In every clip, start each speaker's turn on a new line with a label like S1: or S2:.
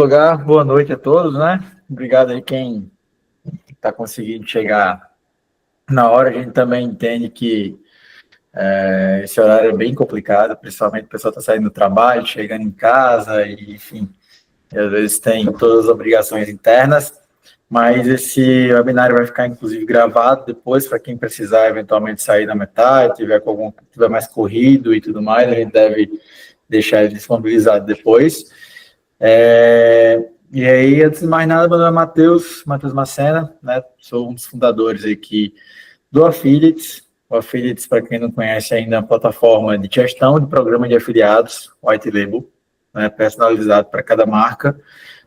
S1: Lugar, boa noite a todos, né? Obrigado aí quem está conseguindo chegar na hora. A gente também entende que esse horário é bem complicado, principalmente o pessoal está saindo do trabalho, chegando em casa, e, enfim, às vezes tem todas as obrigações internas, mas esse webinário vai ficar, inclusive, gravado depois, para quem precisar eventualmente sair na metade, tiver mais corrido e tudo mais, a gente deve deixar ele disponibilizado depois. E aí, antes de mais nada, meu nome é Matheus Macena, né? Sou um dos fundadores aqui do Affiliates. O Affiliates, para quem não conhece ainda, é uma plataforma de gestão de programa de afiliados, white label, né? Personalizado para cada marca,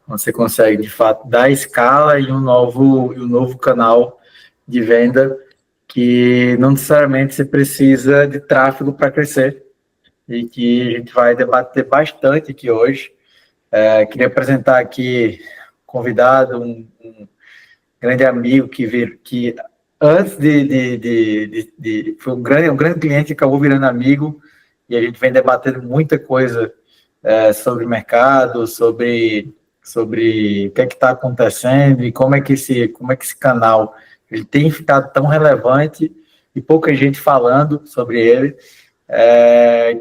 S1: onde você consegue, de fato, dar escala e um novo canal de venda que não necessariamente você precisa de tráfego para crescer, e que a gente vai debater bastante aqui hoje. Queria apresentar aqui convidado, um grande amigo que antes foi um grande cliente que acabou virando amigo, e a gente vem debatendo muita coisa sobre o mercado, sobre o que é que está acontecendo e como é que esse canal ele tem ficado tão relevante e pouca gente falando sobre ele.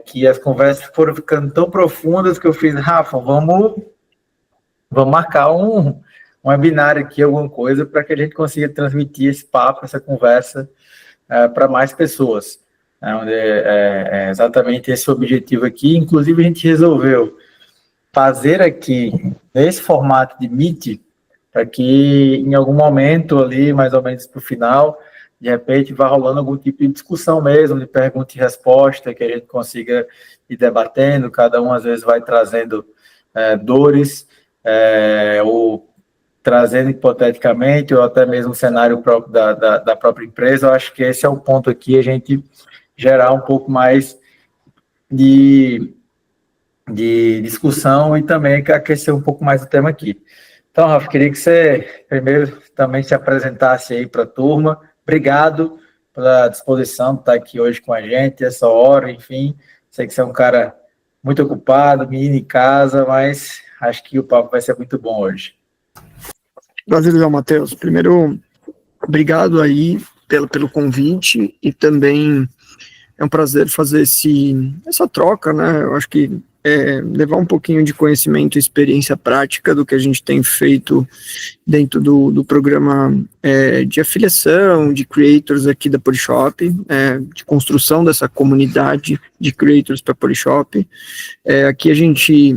S1: Que as conversas foram ficando tão profundas que eu fiz, Rafa, vamos marcar um webinar aqui, alguma coisa, para que a gente consiga transmitir esse papo, essa conversa para mais pessoas. É exatamente esse o objetivo aqui. Inclusive, a gente resolveu fazer aqui, nesse formato de Meet, para que em algum momento ali, mais ou menos para o final, de repente vai rolando algum tipo de discussão mesmo, de pergunta e resposta, que a gente consiga ir debatendo, cada um às vezes vai trazendo dores, ou trazendo hipoteticamente, ou até mesmo um cenário próprio da própria empresa. Eu acho que esse é o ponto aqui, a gente gerar um pouco mais de discussão e também aquecer um pouco mais o tema aqui. Então, Rafa, queria que você primeiro também se apresentasse aí para a turma. Obrigado pela disposição de estar aqui hoje com a gente, essa hora, enfim. Sei que você é um cara muito ocupado, menino em casa, mas acho que o papo vai ser muito bom hoje.
S2: Prazer, Matheus. Primeiro, obrigado aí pelo convite, e também é um prazer fazer essa troca, né? Eu acho que levar um pouquinho de conhecimento e experiência prática do que a gente tem feito dentro do programa de afiliação, de creators aqui da Polishop, de construção dessa comunidade de creators para a Polishop. Aqui a gente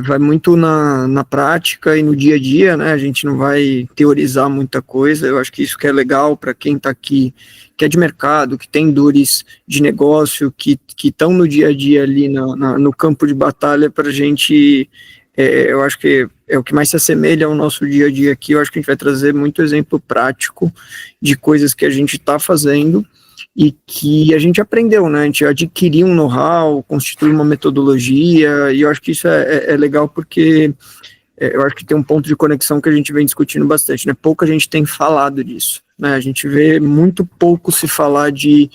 S2: vai muito na prática e no dia a dia, né? A gente não vai teorizar muita coisa. Eu acho que isso que é legal para quem está aqui, que é de mercado, que tem dores de negócio, que estão no dia a dia ali no campo de batalha, para a gente, eu acho que é o que mais se assemelha ao nosso dia a dia aqui. Eu acho que a gente vai trazer muito exemplo prático de coisas que a gente está fazendo e que a gente aprendeu, né? A gente adquiriu um know-how, constitui uma metodologia, e eu acho que isso é legal, porque eu acho que tem um ponto de conexão que a gente vem discutindo bastante, né? Pouca gente tem falado disso, né? A gente vê muito pouco se falar de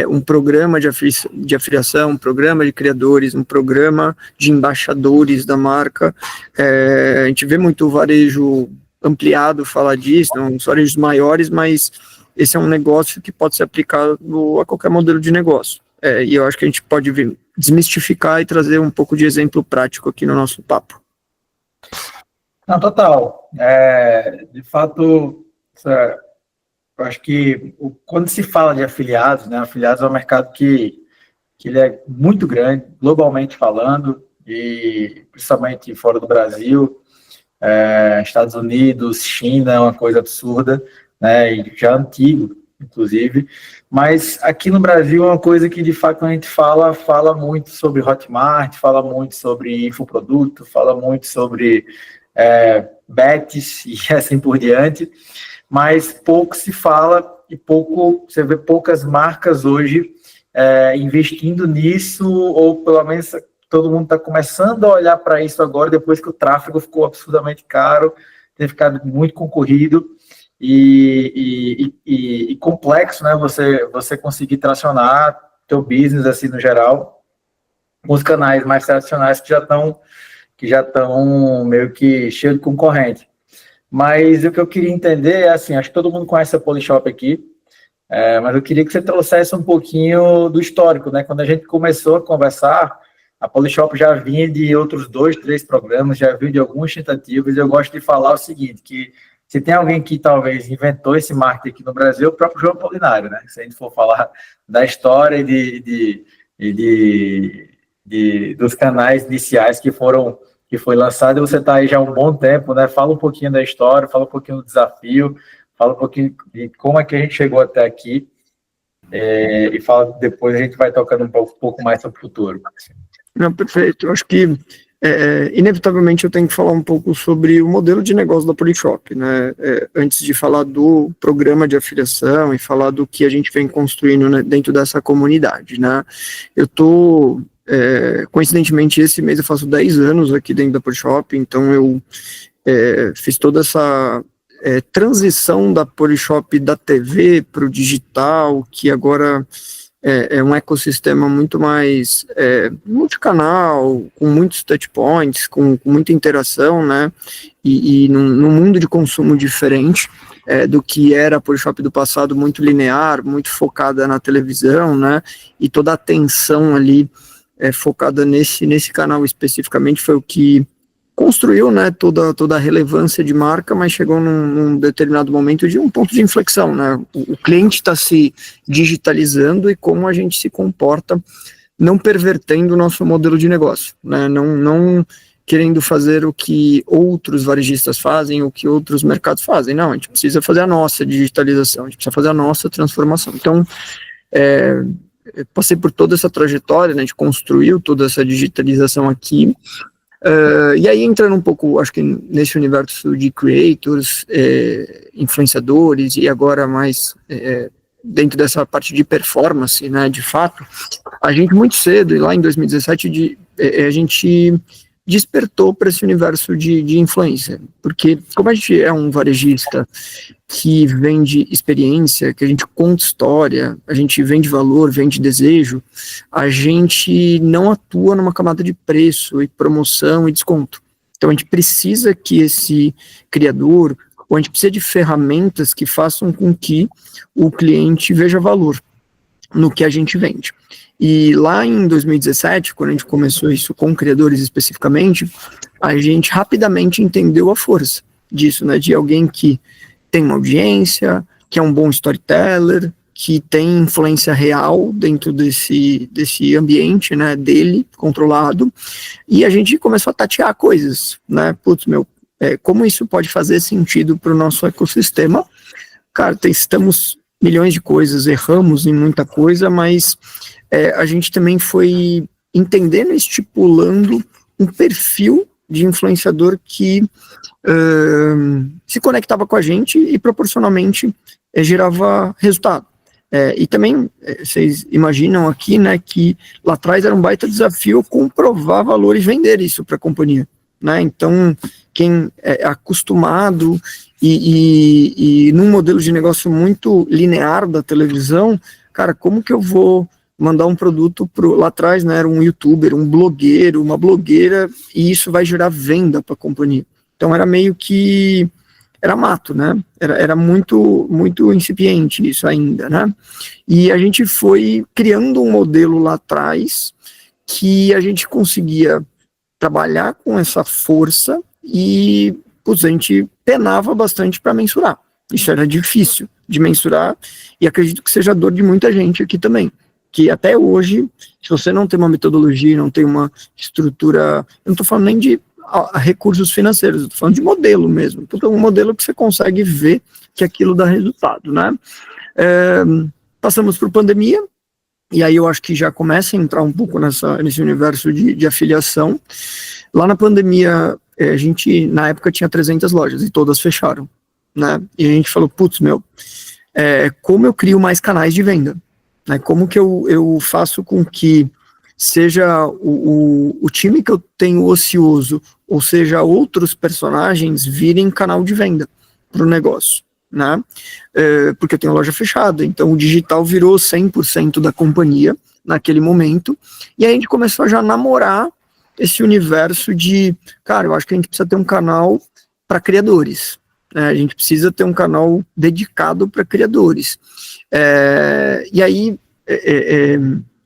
S2: um programa de afiliação, um programa de criadores, um programa de embaixadores da marca. A gente vê muito varejo ampliado falar disso, não os varejos maiores, mas esse é um negócio que pode ser aplicado a qualquer modelo de negócio. E eu acho que a gente pode desmistificar e trazer um pouco de exemplo prático aqui no nosso papo.
S1: Não, total. De fato, eu acho que quando se fala de afiliados, né, afiliados é um mercado que ele é muito grande, globalmente falando, e principalmente fora do Brasil, Estados Unidos, China, é uma coisa absurda, né, e já antigo, inclusive, mas aqui no Brasil é uma coisa que, de fato, a gente fala muito sobre Hotmart, fala muito sobre infoproduto, fala muito sobre bets e assim por diante, mas pouco se fala e você vê poucas marcas hoje investindo nisso, ou pelo menos todo mundo está começando a olhar para isso agora, depois que o tráfego ficou absurdamente caro, tem ficado muito concorrido e complexo, né? Você conseguir tracionar teu business assim no geral, com os canais mais tradicionais que que já estão meio que cheios de concorrente. Mas o que eu queria entender é assim, acho que todo mundo conhece a Polishop aqui, mas eu queria que você trouxesse um pouquinho do histórico, né? Quando a gente começou a conversar, a Polishop já vinha de outros 2, 3 programas, já viu de algumas tentativas, e eu gosto de falar o seguinte, que se tem alguém que talvez inventou esse marketing aqui no Brasil, é o próprio João Apolinário, né? Se a gente for falar da história dos canais iniciais que foi lançado, e você está aí já há um bom tempo, né? Fala um pouquinho da história, fala um pouquinho do desafio, fala um pouquinho de como é que a gente chegou até aqui, e fala, depois a gente vai tocando um pouco mais sobre o futuro.
S2: Não, perfeito. Eu acho que, inevitavelmente, eu tenho que falar um pouco sobre o modelo de negócio da Polishop, né? Antes de falar do programa de afiliação e falar do que a gente vem construindo, né, dentro dessa comunidade, né? Eu tô, coincidentemente, esse mês eu faço 10 anos aqui dentro da Polishop, então eu fiz toda essa transição da Polishop da TV para o digital, que agora é um ecossistema muito mais multicanal, com muitos touchpoints, com muita interação, né, e num mundo de consumo diferente do que era a Polishop do passado, muito linear, muito focada na televisão, né, e toda a atenção ali focada nesse canal especificamente foi o que construiu, né, toda a relevância de marca, mas chegou num determinado momento de um ponto de inflexão, né, o cliente está se digitalizando e como a gente se comporta, não pervertendo o nosso modelo de negócio, né, não querendo fazer o que outros varejistas fazem, o que outros mercados fazem, não, a gente precisa fazer a nossa digitalização, a gente precisa fazer a nossa transformação. Então, passei por toda essa trajetória, né, a gente construiu toda essa digitalização aqui. E aí entrando um pouco, acho que nesse universo de creators, influenciadores e agora mais dentro dessa parte de performance, né, de fato, a gente muito cedo, e lá em 2017, a gente despertou para esse universo de influência, porque como a gente é um varejista que vende experiência, que a gente conta história, a gente vende valor, vende desejo, a gente não atua numa camada de preço e promoção e desconto. Então a gente precisa que esse criador, ou a gente precisa de ferramentas que façam com que o cliente veja valor no que a gente vende. E lá em 2017, quando a gente começou isso com criadores especificamente, a gente rapidamente entendeu a força disso, né, de alguém que tem uma audiência, que é um bom storyteller, que tem influência real dentro desse ambiente, né, dele, controlado, e a gente começou a tatear coisas, né, como isso pode fazer sentido para o nosso ecossistema. Cara, testamos milhões de coisas, erramos em muita coisa, mas a gente também foi entendendo e estipulando um perfil de influenciador que se conectava com a gente e proporcionalmente gerava resultado. E também, vocês imaginam aqui, né, que lá atrás era um baita desafio comprovar valor e vender isso para a companhia, né? Então, quem é acostumado e num modelo de negócio muito linear da televisão, cara, como que eu vou mandar um produto lá atrás, né, era um youtuber, um blogueiro, uma blogueira, e isso vai gerar venda para a companhia. Então era meio que, era mato, né, era muito, muito incipiente isso ainda, né, e a gente foi criando um modelo lá atrás que a gente conseguia trabalhar com essa força e a gente penava bastante para mensurar. Isso era difícil de mensurar e acredito que seja a dor de muita gente aqui também, que até hoje, se você não tem uma metodologia, não tem uma estrutura, eu não estou falando nem de recursos financeiros, estou falando de modelo mesmo, então um modelo que você consegue ver que aquilo dá resultado, né? Passamos por pandemia, e aí eu acho que já começa a entrar um pouco nesse universo de afiliação. Lá na pandemia, a gente, na época, tinha 300 lojas, e todas fecharam, né? E a gente falou, putz, como eu crio mais canais de venda? Né, como que eu faço com que seja o time que eu tenho ocioso, ou seja, outros personagens virem canal de venda para o negócio, né? Porque eu tenho loja fechada, então o digital virou 100% da companhia naquele momento, e a gente começou a já namorar esse universo de, cara, eu acho que a gente precisa ter um canal para criadores, né? A gente precisa ter um canal dedicado para criadores. E aí,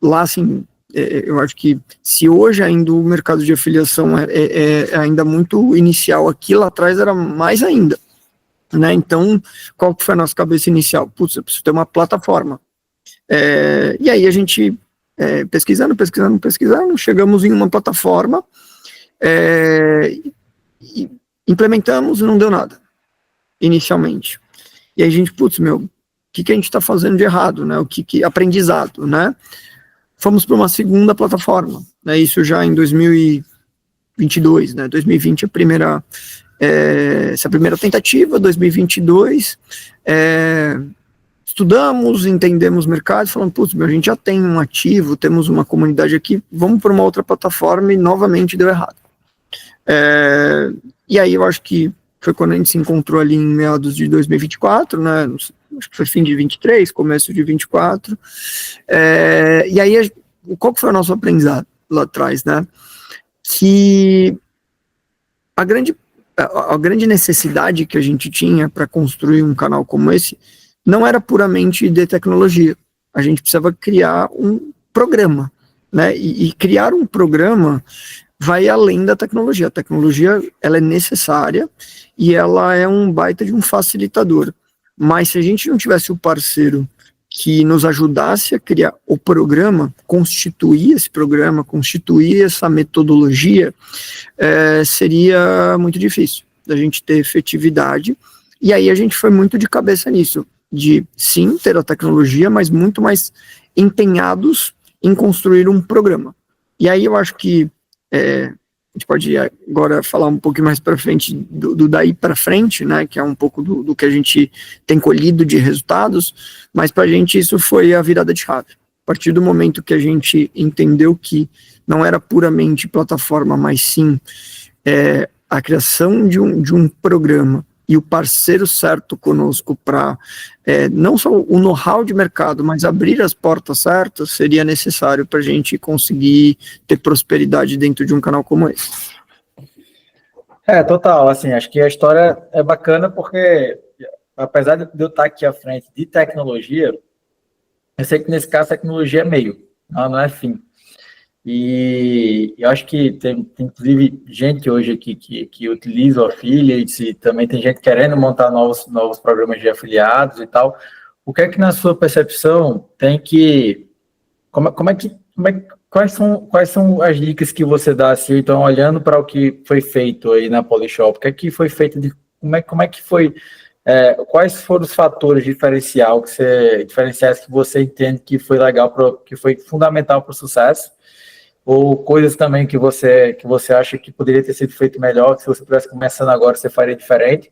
S2: lá, assim, eu acho que se hoje ainda o mercado de afiliação é ainda muito inicial aqui, lá atrás era mais ainda, né? Então, qual que foi a nossa cabeça inicial? Putz, eu preciso ter uma plataforma. E aí a gente, pesquisando, chegamos em uma plataforma, e implementamos e não deu nada, inicialmente. E aí a gente, putz, o que a gente está fazendo de errado, né? O que aprendizado, né? Fomos para uma segunda plataforma, né? Isso já em 2022, né? 2020 essa primeira tentativa, 2022, estudamos, entendemos o mercado, falando, putz, a gente já tem um ativo, temos uma comunidade aqui, vamos para uma outra plataforma e novamente deu errado. E aí eu acho que foi quando a gente se encontrou ali em meados de 2024, né? Acho que foi fim de 23, começo de 24. E aí, qual que foi o nosso aprendizado lá atrás, né? Que a grande necessidade que a gente tinha para construir um canal como esse não era puramente de tecnologia. A gente precisava criar um programa, né? E criar um programa vai além da tecnologia. A tecnologia, ela é necessária e ela é um baita de um facilitador. Mas se a gente não tivesse o parceiro que nos ajudasse a criar o programa, constituir esse programa, constituir essa metodologia, seria muito difícil da gente ter efetividade. E aí a gente foi muito de cabeça nisso, de sim ter a tecnologia, mas muito mais empenhados em construir um programa. E aí eu acho que a gente pode agora falar um pouco mais para frente do daí para frente, né, que é um pouco do que a gente tem colhido de resultados, mas para a gente isso foi a virada de chave. A partir do momento que a gente entendeu que não era puramente plataforma, mas sim a criação de um programa e o parceiro certo conosco para não só o know-how de mercado, mas abrir as portas certas, seria necessário para a gente conseguir ter prosperidade dentro de um canal como esse.
S1: Total, assim, acho que a história é bacana porque, apesar de eu estar aqui à frente de tecnologia, eu sei que nesse caso tecnologia é meio, não é fim. E eu acho que tem inclusive gente hoje aqui que utiliza o Affiliates e também tem gente querendo montar novos programas de afiliados e tal. O que é que, na sua percepção, tem que... Quais são as dicas que você dá, assim, então, olhando para o que foi feito aí na Polishop? O que é que foi feito? Como é que foi... quais foram os fatores diferenciais que você entende que foi legal, que foi fundamental para o sucesso? Ou coisas também que você acha que poderia ter sido feito melhor, que se você estivesse começando agora, você faria diferente?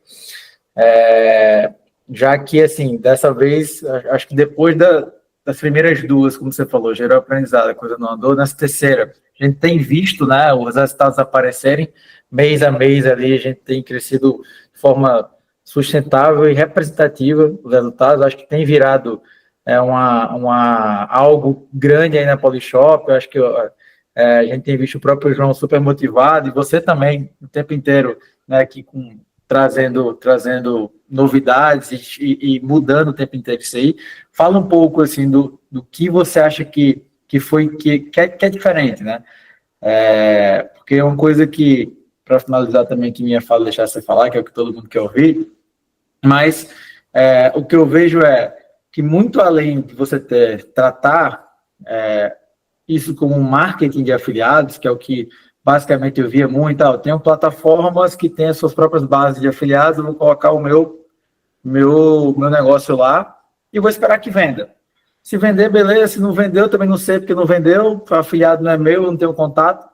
S1: Já que, assim, dessa vez, acho que depois das primeiras duas, como você falou, gerou aprendizado, a coisa não andou. Nessa terceira, a gente tem visto, né, os resultados aparecerem mês a mês ali, a gente tem crescido de forma sustentável e representativa os resultados. Acho que tem virado algo grande aí na Polishop. Eu acho que a gente tem visto o próprio João super motivado, e você também, o tempo inteiro, né, aqui trazendo novidades e mudando o tempo inteiro isso aí. Fala um pouco, assim, do que você acha que é diferente, né? Porque é uma coisa que, para finalizar também, que minha fala deixar você falar, que é o que todo mundo quer ouvir, mas o que eu vejo é que, muito além de você tratar isso como um marketing de afiliados, que é o que basicamente eu via muito, eu tenho plataformas que têm as suas próprias bases de afiliados, eu vou colocar o meu negócio lá e vou esperar que venda. Se vender, beleza. Se não vendeu, também não sei porque não vendeu, o afiliado não é meu, eu não tenho contato,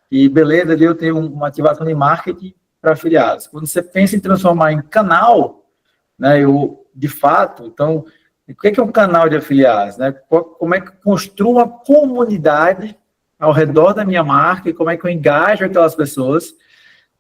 S1: e beleza, ali eu tenho uma ativação de marketing para afiliados. Quando você pensa em transformar em canal, né, de fato, então, o que é um canal de afiliados, né? Como é que eu construo uma comunidade ao redor da minha marca e como é que eu engajo aquelas pessoas,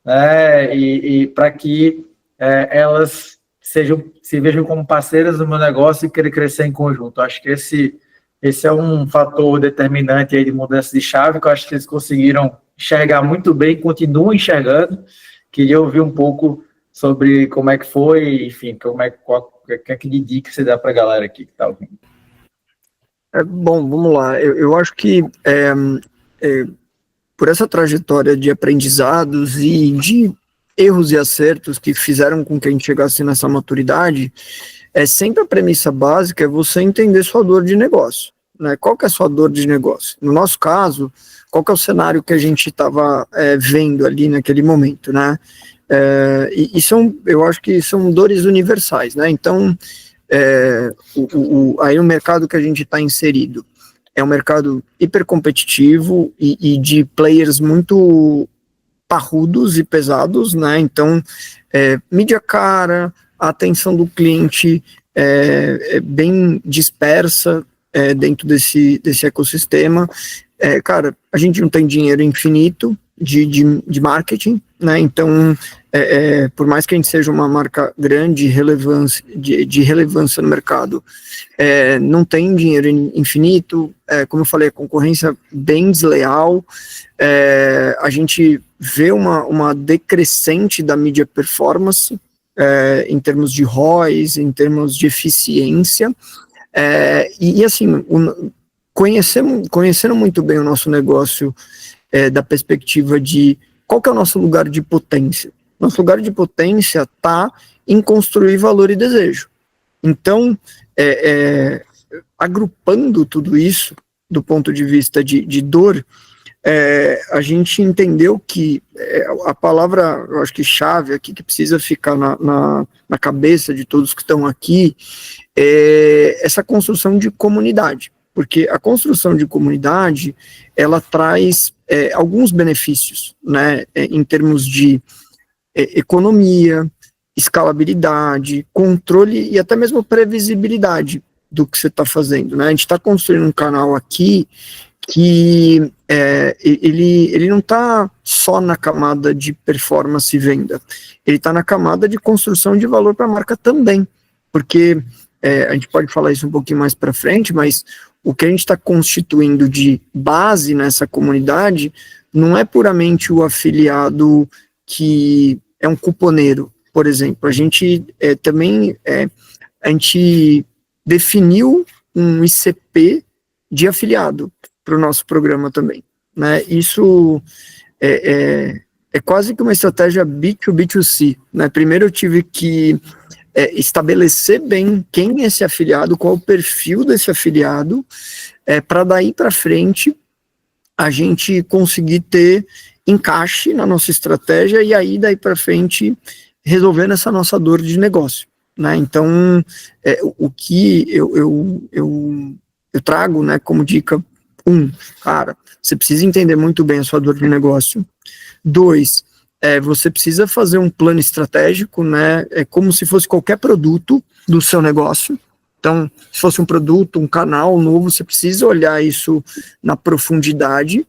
S1: né, e para que elas se vejam como parceiras do meu negócio e querer crescer em conjunto. Acho que esse esse é um fator determinante aí de mudança de chave, que eu acho que eles conseguiram enxergar muito bem, continuam enxergando. Queria ouvir um pouco sobre como é que foi, enfim, qual é que de dica você dá para a galera aqui que está ouvindo.
S2: Bom, vamos lá. Eu acho que por essa trajetória de aprendizados e de erros e acertos que fizeram com que a gente chegasse nessa maturidade, sempre a premissa básica é você entender sua dor de negócio, né? Qual que é a sua dor de negócio? No nosso caso, qual que é o cenário que a gente estava vendo ali naquele momento, né? Eu acho que são dores universais, né? Então, aí o mercado que a gente está inserido é um mercado hipercompetitivo e de players muito parrudos e pesados, né? Então, mídia cara, a atenção do cliente é bem dispersa dentro desse ecossistema. Cara, a gente não tem dinheiro infinito de marketing, né? Então, por mais que a gente seja uma marca grande de relevância no mercado, não tem dinheiro infinito, como eu falei, a concorrência bem desleal, a gente vê uma decrescente da mídia performance, em termos de ROIs, em termos de eficiência, e assim, conhecendo muito bem o nosso negócio, da perspectiva de qual que é o nosso lugar de potência. Nosso lugar de potência está em construir valor e desejo. Então, agrupando tudo isso, do ponto de vista de dor, a gente entendeu que a palavra, eu acho que chave aqui, que precisa ficar na cabeça de todos que estão aqui, é essa construção de comunidade. Porque a construção de comunidade, ela traz alguns benefícios, né, em termos de economia, escalabilidade, controle e até mesmo previsibilidade do que você está fazendo, né? A gente está construindo um canal aqui que ele não está só na camada de performance e venda, ele está na camada de construção de valor para a marca também, porque a gente pode falar isso um pouquinho mais para frente, mas o que a gente está constituindo de base nessa comunidade não é puramente o afiliado que é um cuponeiro, por exemplo. A gente também a gente definiu um ICP de afiliado para o nosso programa também, né? Isso é quase que uma estratégia B2B2C, né? Primeiro eu tive que estabelecer bem quem é esse afiliado, qual o perfil desse afiliado, para daí para frente a gente conseguir ter encaixe na nossa estratégia e aí daí para frente resolvendo essa nossa dor de negócio, né? Então, o que eu trago, né, como dica: cara, você precisa entender muito bem a sua dor de negócio. 2, você precisa fazer um plano estratégico, né? É como se fosse qualquer produto do seu negócio. Então, se fosse um produto, um canal novo, você precisa olhar isso na profundidade.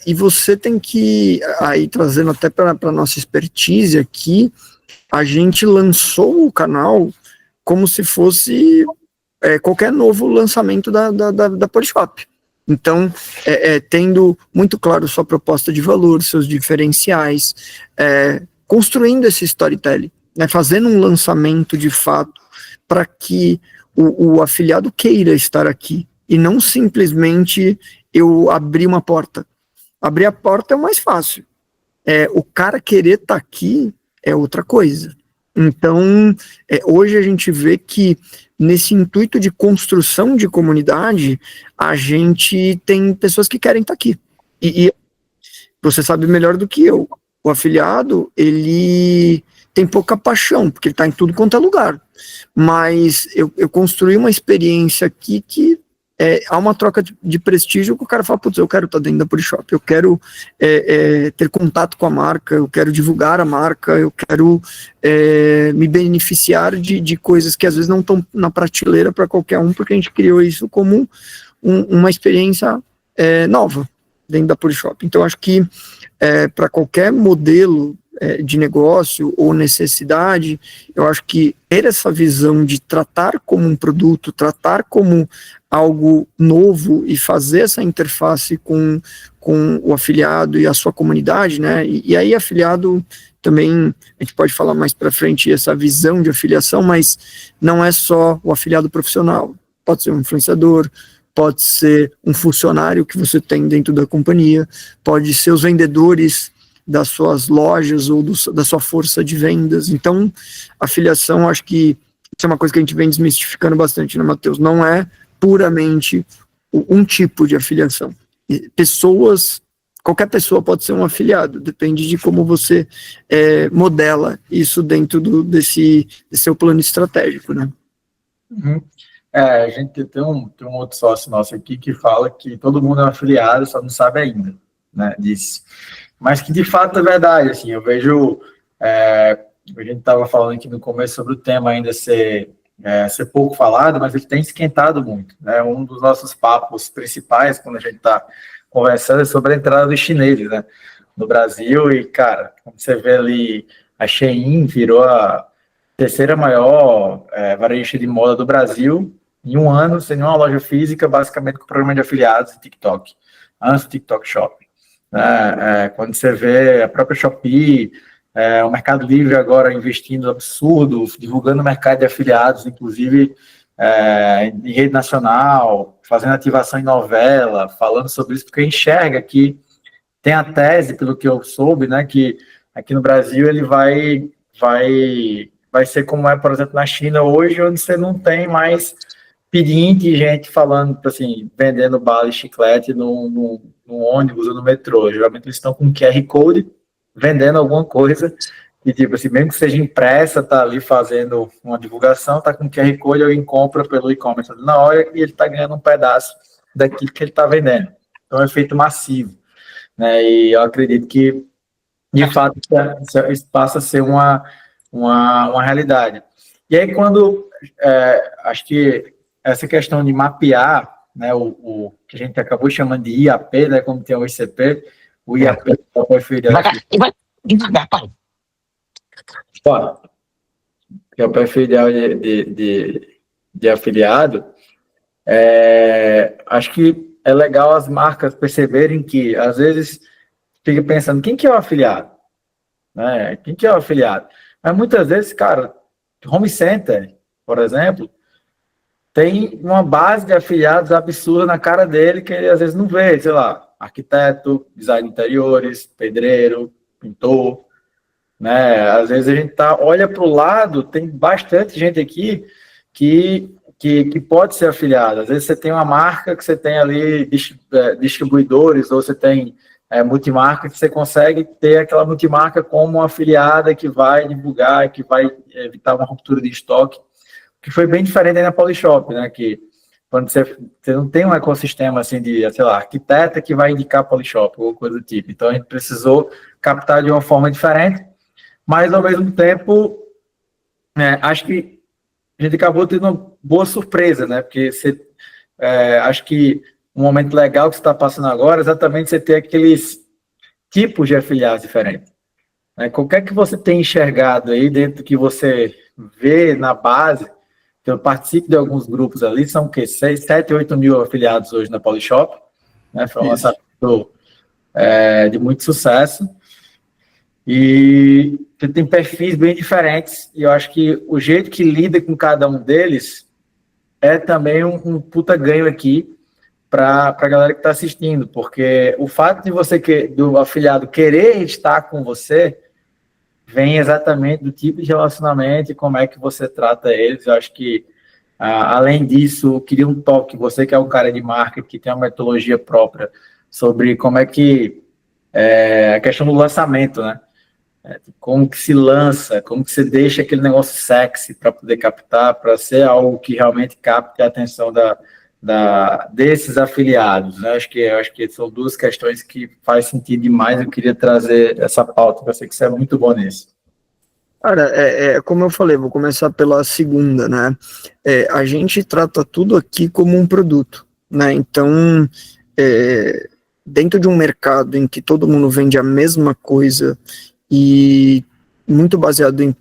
S2: E você tem que, aí trazendo até para a nossa expertise aqui, a gente lançou o canal como se fosse qualquer novo lançamento da Polishop. Então, tendo muito claro sua proposta de valor, seus diferenciais, construindo esse storytelling, né, fazendo um lançamento de fato para que o afiliado queira estar aqui e não simplesmente eu abrir uma porta. Abrir a porta é o mais fácil. O cara querer estar aqui é outra coisa. Então, hoje a gente vê que nesse intuito de construção de comunidade, a gente tem pessoas que querem estar aqui. E você sabe melhor do que eu, o afiliado, ele tem pouca paixão, porque ele está em tudo quanto é lugar. Mas eu construí uma experiência aqui que há uma troca de prestígio que o cara fala: putz, eu quero estar dentro da Polishop, eu quero ter contato com a marca, eu quero divulgar a marca, eu quero me beneficiar de coisas que às vezes não estão na prateleira para qualquer um, porque a gente criou isso como uma experiência nova dentro da Polishop. Então, acho que para qualquer modelo de negócio ou necessidade, eu acho que ter essa visão de tratar como um produto, tratar como algo novo e fazer essa interface com o afiliado e a sua comunidade, né? E aí, afiliado também, a gente pode falar mais para frente essa visão de afiliação, mas não é só o afiliado profissional, pode ser um influenciador, pode ser um funcionário que você tem dentro da companhia, pode ser os vendedores das suas lojas ou da sua força de vendas. Então, afiliação, acho que isso é uma coisa que a gente vem desmistificando bastante, né, Matheus? Não é puramente um tipo de afiliação. Qualquer pessoa pode ser um afiliado, depende de como você modela isso dentro desse seu plano estratégico, né?
S1: Uhum. A gente tem um outro sócio nosso aqui que fala que todo mundo é um afiliado, só não sabe ainda, né, disso. Mas que de fato é verdade, assim, eu vejo, a gente estava falando aqui no começo sobre o tema ainda ser pouco falado, mas ele tem esquentado muito, né? Um dos nossos papos principais, quando a gente está conversando, é sobre a entrada dos chineses, né, no Brasil. E, cara, como você vê ali, a Shein virou a terceira maior varejista de moda do Brasil em um ano, sem nenhuma loja física, basicamente com programa de afiliados e TikTok, antes do TikTok Shop. Quando você vê a própria Shopee, o Mercado Livre agora investindo absurdo, divulgando o mercado de afiliados, inclusive em rede nacional, fazendo ativação em novela, falando sobre isso, porque enxerga que tem a tese, pelo que eu soube, né, que aqui no Brasil ele vai ser como é, por exemplo, na China hoje, onde você não tem mais pedinte, gente falando, assim, vendendo bala e chiclete no ônibus ou no metrô. Geralmente eles estão com QR Code, vendendo alguma coisa, e tipo assim, mesmo que seja impressa, tá ali fazendo uma divulgação, tá com QR Code, alguém compra pelo e-commerce na hora e ele tá ganhando um pedaço daquilo que ele tá vendendo. Então é um efeito massivo, né? E eu acredito que, de fato, isso passa a ser uma realidade. E aí, quando acho que essa questão de mapear, né, o que a gente acabou chamando de IAP, né, como tem o ICP, o IAP é o perfil ideal.
S2: Devagar, pai.
S1: Que é o perfil ideal de afiliado. Acho que é legal as marcas perceberem que, às vezes, fica pensando, quem que é o afiliado? Né? Quem que é o afiliado? Mas muitas vezes, cara, Home Center, por exemplo, tem uma base de afiliados absurda na cara dele que ele às vezes não vê, sei lá, arquiteto, design de interiores, pedreiro, pintor, né? Às vezes a gente olha para o lado, tem bastante gente aqui que pode ser afiliada. Às vezes você tem uma marca que você tem ali distribuidores, ou você tem multimarca, que você consegue ter aquela multimarca como uma afiliada que vai divulgar, que vai evitar uma ruptura de estoque, que foi bem diferente aí na Polishop, né? Que quando você não tem um ecossistema assim de, sei lá, arquiteta que vai indicar Polishop ou coisa do tipo. Então a gente precisou captar de uma forma diferente, mas ao mesmo tempo, acho que a gente acabou tendo uma boa surpresa, né? Porque acho que um momento legal que você está passando agora é exatamente você ter aqueles tipos de afiliados diferentes. Né? Qualquer que você tenha enxergado aí dentro do que você vê na base, que eu participo de alguns grupos ali, são o quê? 7, 8 mil afiliados hoje na Polishop, né? Foi um lançamento de muito sucesso. E você tem perfis bem diferentes, e eu acho que o jeito que lida com cada um deles é também um puta ganho aqui para a galera que está assistindo, porque o fato de do afiliado querer estar com você vem exatamente do tipo de relacionamento e como é que você trata eles. Eu acho que, além disso, eu queria um toque, você que é um cara de marca, que tem uma metodologia própria, sobre como é que a questão do lançamento, né? Como que se lança, como que você deixa aquele negócio sexy para poder captar, para ser algo que realmente capte a atenção desses afiliados, né? Acho que são duas questões que faz sentido demais. Eu queria trazer essa pauta, eu sei que você é muito bom nisso.
S2: Cara, como eu falei, vou começar pela segunda, né? A gente trata tudo aqui como um produto, né? Então, dentro de um mercado em que todo mundo vende a mesma coisa e muito baseado em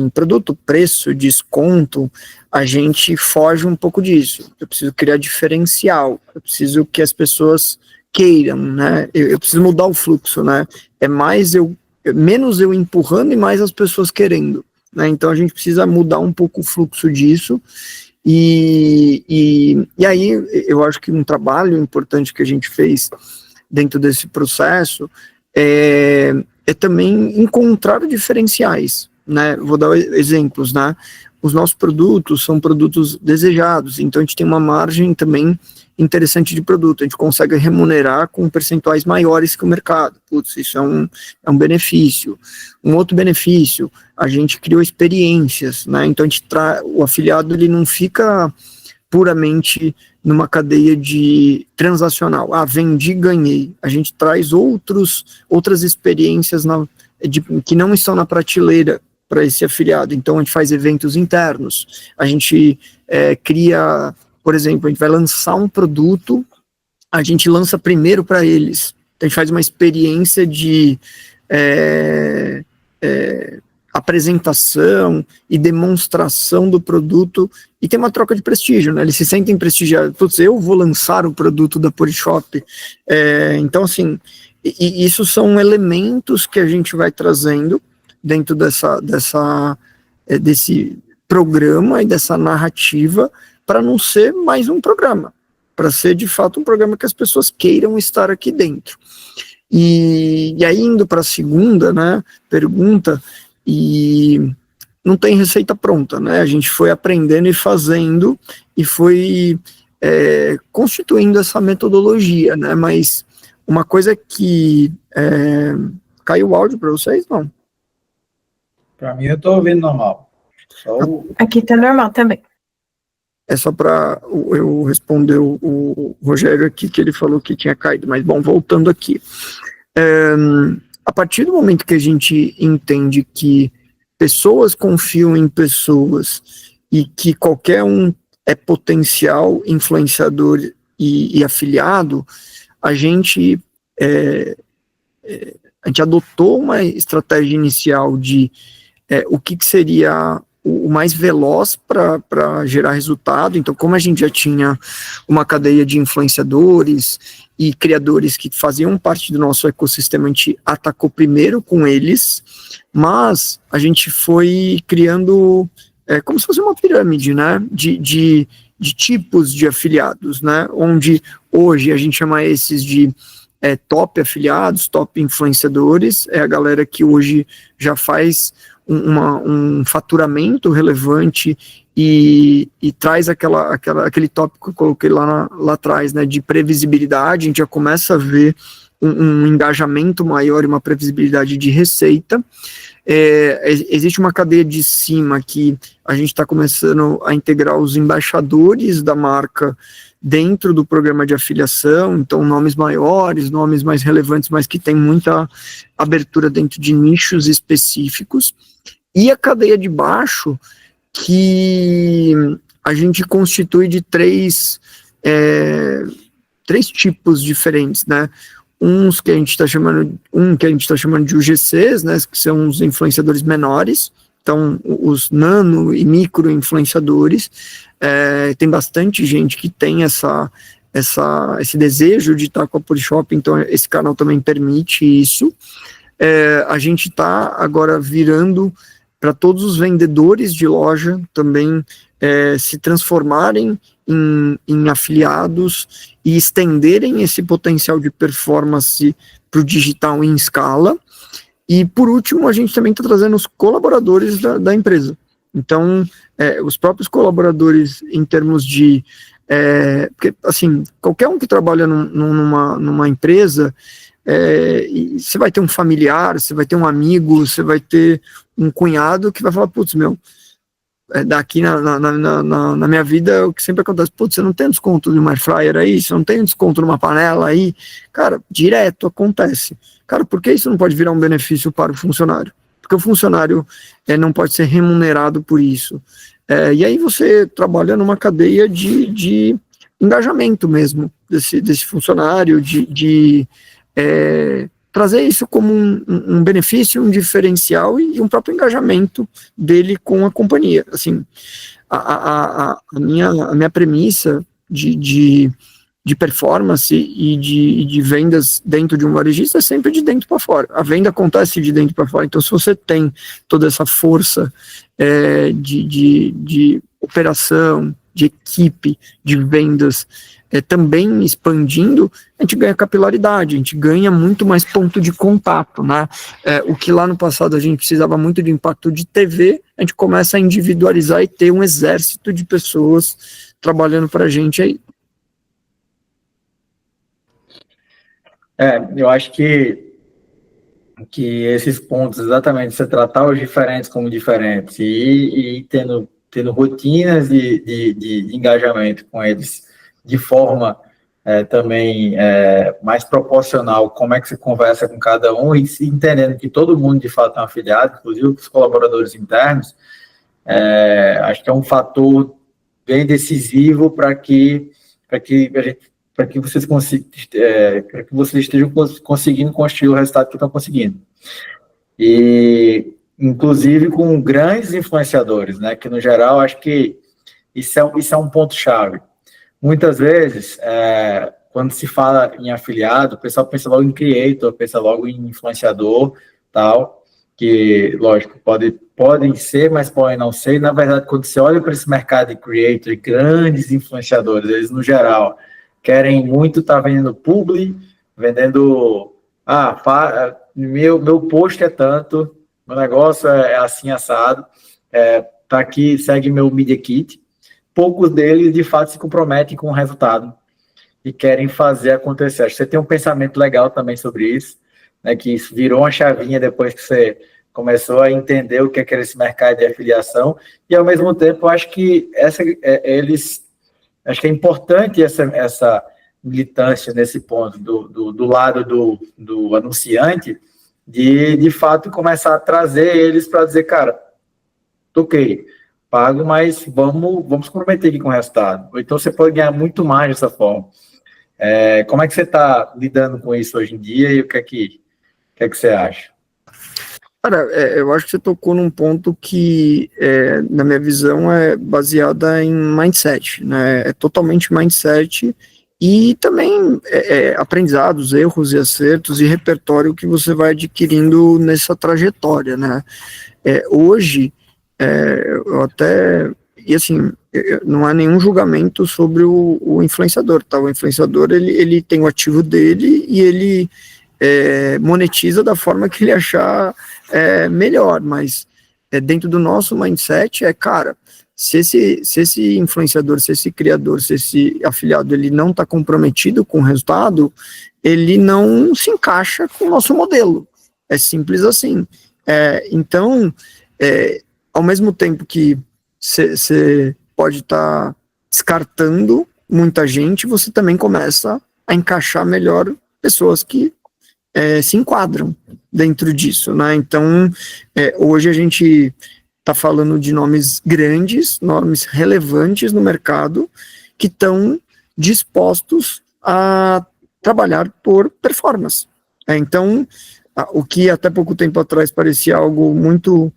S2: produto, preço, desconto, a gente foge um pouco disso. Eu preciso criar diferencial, eu preciso que as pessoas queiram, né? Eu preciso mudar o fluxo, né? Menos eu empurrando e mais as pessoas querendo, né? Então a gente precisa mudar um pouco o fluxo disso. E aí eu acho que um trabalho importante que a gente fez dentro desse processo é também encontrar diferenciais, né? Vou dar exemplos, né? Os nossos produtos são produtos desejados, então a gente tem uma margem também interessante de produto, a gente consegue remunerar com percentuais maiores que o mercado. Putz, isso é um benefício. Um outro benefício, a gente criou experiências, né? Então o afiliado ele não fica puramente numa cadeia de transacional. Vendi, ganhei. A gente traz outras experiências que não estão na prateleira para esse afiliado. Então, a gente faz eventos internos. A gente cria, por exemplo, a gente vai lançar um produto, a gente lança primeiro para eles. Então, a gente faz uma experiência de apresentação e demonstração do produto, e tem uma troca de prestígio, né? Eles se sentem prestigiados. Putz, eu vou lançar o produto da Polishop. Então, assim, isso são elementos que a gente vai trazendo dentro desse programa e dessa narrativa, para não ser mais um programa, para ser de fato um programa que as pessoas queiram estar aqui dentro. E aí, indo para a segunda, né, pergunta, e não tem receita pronta, né? A gente foi aprendendo e fazendo e foi constituindo essa metodologia, né? Mas uma coisa que caiu o áudio para vocês, não?
S1: Para mim, eu estou ouvindo normal.
S3: Aqui está normal também.
S2: É só para eu responder o Rogério aqui, que ele falou que tinha caído. Mas, bom, voltando aqui. A partir do momento que a gente entende que pessoas confiam em pessoas e que qualquer um é potencial influenciador e afiliado, a gente adotou uma estratégia inicial de o que seria o mais veloz para gerar resultado. Então, como a gente já tinha uma cadeia de influenciadores e criadores que faziam parte do nosso ecossistema, a gente atacou primeiro com eles, mas a gente foi criando como se fosse uma pirâmide, né, de tipos de afiliados, né, onde hoje a gente chama esses de top afiliados, top influenciadores, é a galera que hoje já faz um faturamento relevante e traz aquele tópico que eu coloquei lá atrás, né, de previsibilidade. A gente já começa a ver um engajamento maior e uma previsibilidade de receita. Existe uma cadeia de cima que a gente está começando a integrar os embaixadores da marca dentro do programa de afiliação, então nomes maiores, nomes mais relevantes, mas que tem muita abertura dentro de nichos específicos, e a cadeia de baixo, que a gente constitui de três tipos diferentes, né? Um que a gente está chamando de UGCs, né, que são os influenciadores menores, então os nano e micro influenciadores. Tem bastante gente que tem esse desejo de estar com a Polishop, então esse canal também permite isso. A gente está agora virando para todos os vendedores de loja também se transformarem em afiliados e estenderem esse potencial de performance para o digital em escala. E, por último, a gente também está trazendo os colaboradores da empresa. Então, os próprios colaboradores em termos de... porque, assim, qualquer um que trabalha numa empresa, você vai ter um familiar, você vai ter um amigo, você vai ter um cunhado que vai falar, putz, daqui na minha vida, o que sempre acontece, putz, você não tem desconto numa air fryer aí, você não tem desconto numa panela aí, cara, direto acontece. Cara, por que isso não pode virar um benefício para o funcionário? Porque o funcionário não pode ser remunerado por isso. E aí você trabalha numa cadeia de engajamento mesmo desse funcionário, de trazer isso como um benefício, um diferencial e um próprio engajamento dele com a companhia. Assim, a minha premissa de performance e de vendas dentro de um varejista é sempre de dentro para fora. A venda acontece de dentro para fora. Então, se você tem toda essa força de operação, de equipe, de vendas, também expandindo, a gente ganha capilaridade, a gente ganha muito mais ponto de contato, né? O que lá no passado a gente precisava muito de impacto de TV, a gente começa a individualizar e ter um exército de pessoas trabalhando para a gente aí.
S1: Eu acho que esses pontos, exatamente, você tratar os diferentes como diferentes e tendo rotinas de engajamento com eles de forma também mais proporcional, como é que você conversa com cada um e se entendendo que todo mundo de fato é um afiliado, inclusive os colaboradores internos, acho que é um fator bem decisivo para que vocês estejam conseguindo construir o resultado que estão conseguindo. E, inclusive, com grandes influenciadores, né? Que, no geral, acho que isso é um ponto-chave. Muitas vezes, quando se fala em afiliado, o pessoal pensa logo em creator, pensa logo em influenciador, tal, que, lógico, podem ser, mas podem não ser. E, na verdade, quando você olha para esse mercado de creator e grandes influenciadores, eles, no geral, querem muito estar vendendo publi, vendendo, meu post é tanto, meu negócio é assim, assado, tá aqui, segue meu Media Kit. Poucos deles, de fato, se comprometem com o resultado e querem fazer acontecer. Acho que você tem um pensamento legal também sobre isso, né, que isso virou uma chavinha depois que você começou a entender o que é esse mercado de afiliação, e, ao mesmo tempo, acho que acho que é importante essa militância nesse ponto, do lado do anunciante, de fato começar a trazer eles para dizer, cara, ok, pago, mas vamos comprometer aqui com o resultado. Ou então você pode ganhar muito mais dessa forma. Como é que você está lidando com isso hoje em dia e o que é que você acha?
S2: Cara, eu acho que você tocou num ponto que, na minha visão, é baseada em mindset, né? É totalmente mindset e também aprendizados, erros e acertos e repertório que você vai adquirindo nessa trajetória, né? Hoje, eu até... E assim, não há nenhum julgamento sobre o influenciador, tá? O influenciador, ele tem o ativo dele e ele monetiza da forma que ele achar melhor, mas dentro do nosso mindset cara, se esse influenciador, se esse criador, se esse afiliado, ele não está comprometido com o resultado, ele não se encaixa com o nosso modelo, é simples assim. Então, ao mesmo tempo que você pode estar descartando muita gente, você também começa a encaixar melhor pessoas que se enquadram dentro disso, né? Então, hoje a gente está falando de nomes grandes, nomes relevantes no mercado, que estão dispostos a trabalhar por performance. Então, o que até pouco tempo atrás parecia algo muito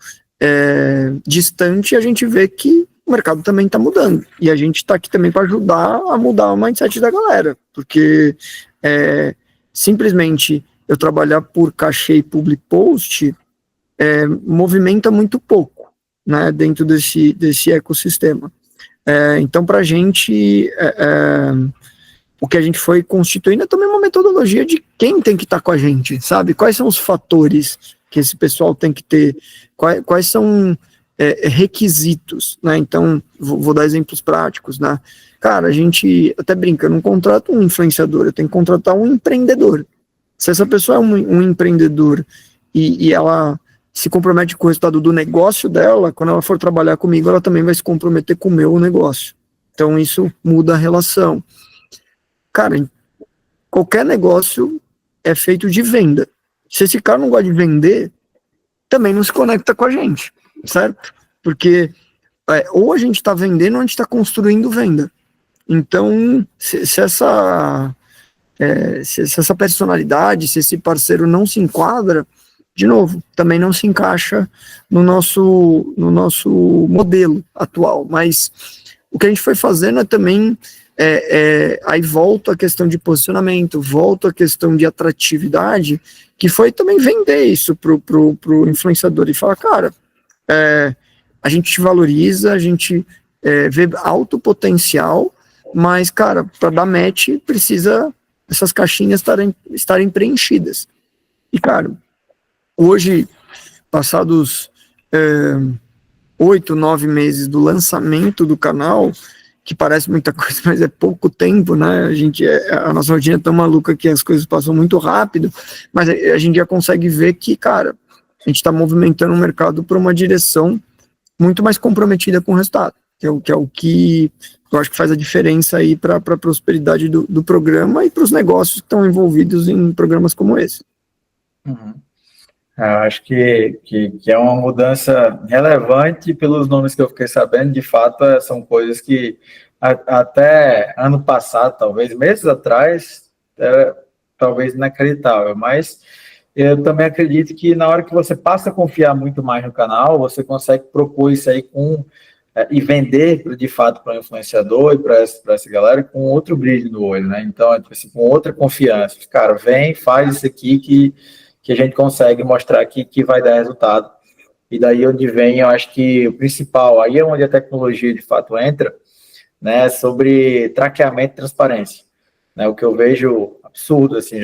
S2: distante, a gente vê que o mercado também está mudando, e a gente está aqui também para ajudar a mudar o mindset da galera, porque simplesmente eu trabalhar por cachê e public post movimenta muito pouco, né, dentro desse ecossistema. Então, para a gente, o que a gente foi constituindo é também uma metodologia de quem tem que estar com a gente, sabe? Quais são os fatores que esse pessoal tem que ter, quais são requisitos, né? Então, vou dar exemplos práticos, né? Cara, a gente até brinca, eu não contrato um influenciador, eu tenho que contratar um empreendedor. Se essa pessoa é um empreendedor e ela se compromete com o resultado do negócio dela, quando ela for trabalhar comigo, ela também vai se comprometer com o meu negócio. Então, isso muda a relação. Cara, qualquer negócio é feito de venda. Se esse cara não gosta de vender, também não se conecta com a gente, certo? Porque ou a gente está vendendo ou a gente está construindo venda. Então, se essa se essa personalidade, se esse parceiro não se enquadra, de novo, também não se encaixa no nosso modelo atual. Mas o que a gente foi fazendo é também, aí volta a questão de posicionamento, volta a questão de atratividade, que foi também vender isso pro influenciador e falar, cara, a gente te valoriza, a gente vê alto potencial, mas, cara, para dar match, precisa essas caixinhas estarem preenchidas. E, cara, hoje, passados 8, 9 meses do lançamento do canal, que parece muita coisa, mas é pouco tempo, né? A nossa rotina é tão maluca que as coisas passam muito rápido, mas a gente já consegue ver que, cara, a gente está movimentando o mercado para uma direção muito mais comprometida com o resultado, que é o que eu acho que faz a diferença aí para a prosperidade do programa e para os negócios que estão envolvidos em programas como esse.
S1: Uhum. Eu acho que é uma mudança relevante pelos nomes que eu fiquei sabendo. De fato, são coisas que até ano passado, talvez meses atrás, talvez inacreditável, mas eu também acredito que na hora que você passa a confiar muito mais no canal, você consegue propor isso aí e vender de fato para o influenciador e para essa galera com outro brilho no olho, né? Então, assim, com outra confiança. Cara, vem, faz isso aqui que a gente consegue mostrar que vai dar resultado. E daí onde vem, eu acho que o principal, aí é onde a tecnologia de fato entra, né, sobre traqueamento e transparência. Né, o que eu vejo absurdo, assim,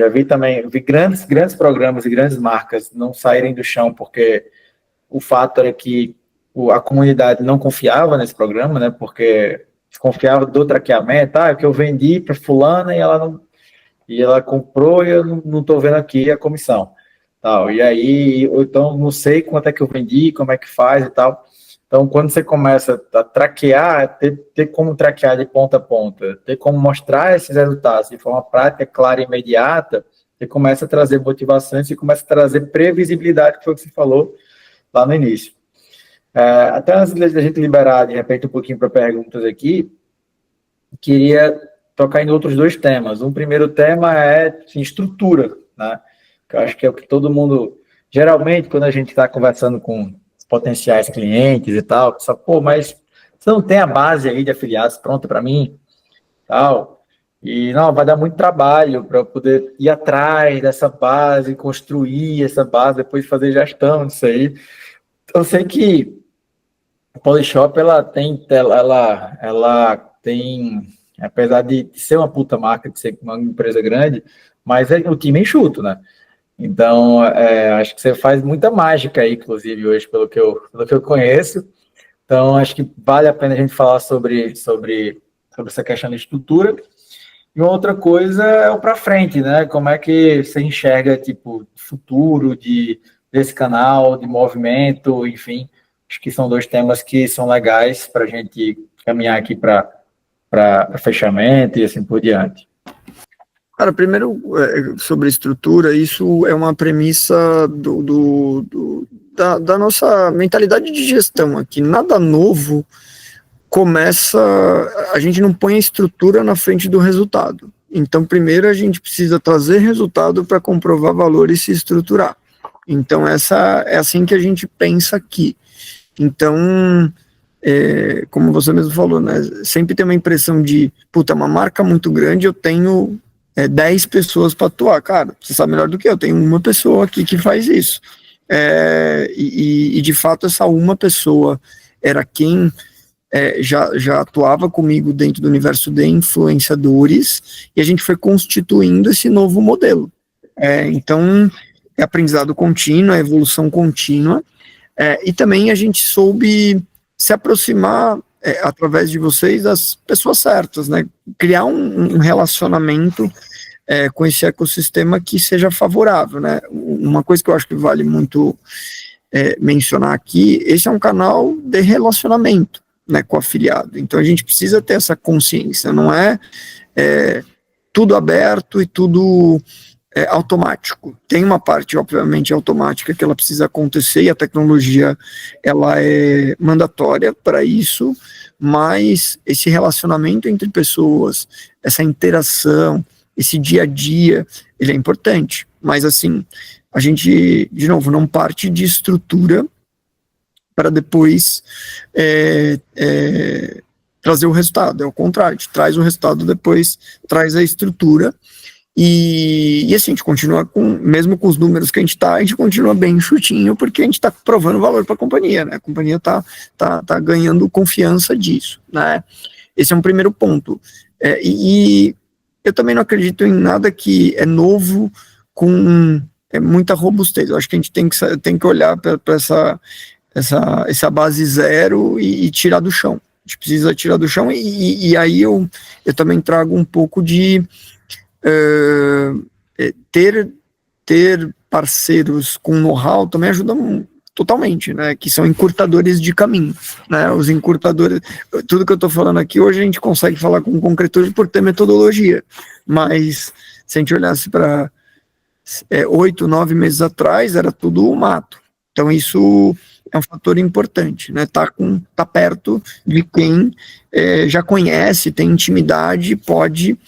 S1: vi grandes programas e grandes marcas não saírem do chão, porque o fato era que a comunidade não confiava nesse programa, né, porque desconfiava do traqueamento, que eu vendi para fulana e ela comprou e eu não estou vendo aqui a comissão. Tal. E aí, então, não sei quanto é que eu vendi, como é que faz e tal. Então, quando você começa a traquear, ter como traquear de ponta a ponta, ter como mostrar esses resultados de forma prática, clara e imediata, você começa a trazer motivação, você começa a trazer previsibilidade, que foi o que você falou lá no início. Até antes da gente liberar, de repente, um pouquinho para perguntas aqui, queria tocar em outros 2 temas. Um primeiro tema é estrutura, né? Que eu acho que é o que todo mundo, geralmente, quando a gente está conversando com potenciais clientes e tal, pensa, mas você não tem a base aí de afiliados pronta para mim? Tal. E não, vai dar muito trabalho para eu poder ir atrás dessa base, construir essa base, depois fazer gestão disso aí. Eu sei que a Polishop, ela tem, apesar de ser uma puta marca, de ser uma empresa grande, mas o time é enxuto, né? Então, acho que você faz muita mágica aí, inclusive, hoje, pelo que eu conheço. Então, acho que vale a pena a gente falar sobre essa questão de estrutura. E uma outra coisa é o para frente, né? Como é que você enxerga, tipo, futuro desse canal, de movimento, enfim. Acho que são 2 temas que são legais para a gente caminhar aqui para fechamento e assim por diante.
S2: Cara, primeiro, sobre estrutura, isso é uma premissa da nossa mentalidade de gestão aqui. Nada novo começa, a gente não põe a estrutura na frente do resultado. Então, primeiro a gente precisa trazer resultado para comprovar valor e se estruturar. Então, é assim que a gente pensa aqui. Então, como você mesmo falou, né, sempre tem uma impressão de, uma marca muito grande, eu tenho 10 pessoas para atuar. Cara, você sabe melhor do que eu, tenho uma pessoa aqui que faz isso. E de fato, essa uma pessoa era quem já atuava comigo dentro do universo de influenciadores, e a gente foi constituindo esse novo modelo. Então, é aprendizado contínuo, é evolução contínua, e também a gente soube se aproximar através de vocês das pessoas certas, né? Criar um relacionamento com esse ecossistema que seja favorável, né? Uma coisa que eu acho que vale muito mencionar aqui, esse é um canal de relacionamento, né, com o afiliado. Então a gente precisa ter essa consciência, não é tudo aberto e tudo automático. Tem uma parte, obviamente, automática que ela precisa acontecer, e a tecnologia ela é mandatória para isso, mas esse relacionamento entre pessoas, essa interação, esse dia a dia, ele é importante, mas assim, a gente, de novo, não parte de estrutura para depois trazer o resultado, é o contrário, a gente traz o resultado, depois traz a estrutura, e assim, a gente continua mesmo com os números que a gente continua bem enxutinho, porque a gente está provando valor para a companhia, né? A companhia tá ganhando confiança disso, né? Esse é um primeiro ponto. E eu também não acredito em nada que é novo com muita robustez. Eu acho que a gente tem que olhar para essa base zero e tirar do chão. A gente precisa tirar do chão, e aí eu também trago um pouco de ter parceiros com know-how também ajuda totalmente, né, que são encurtadores de caminho, né, os encurtadores, tudo que eu estou falando aqui, hoje a gente consegue falar com concretores por ter metodologia, mas se a gente olhasse para 8, 9 meses atrás, era tudo mato, então isso é um fator importante, né, tá perto de quem já conhece, tem intimidade, pode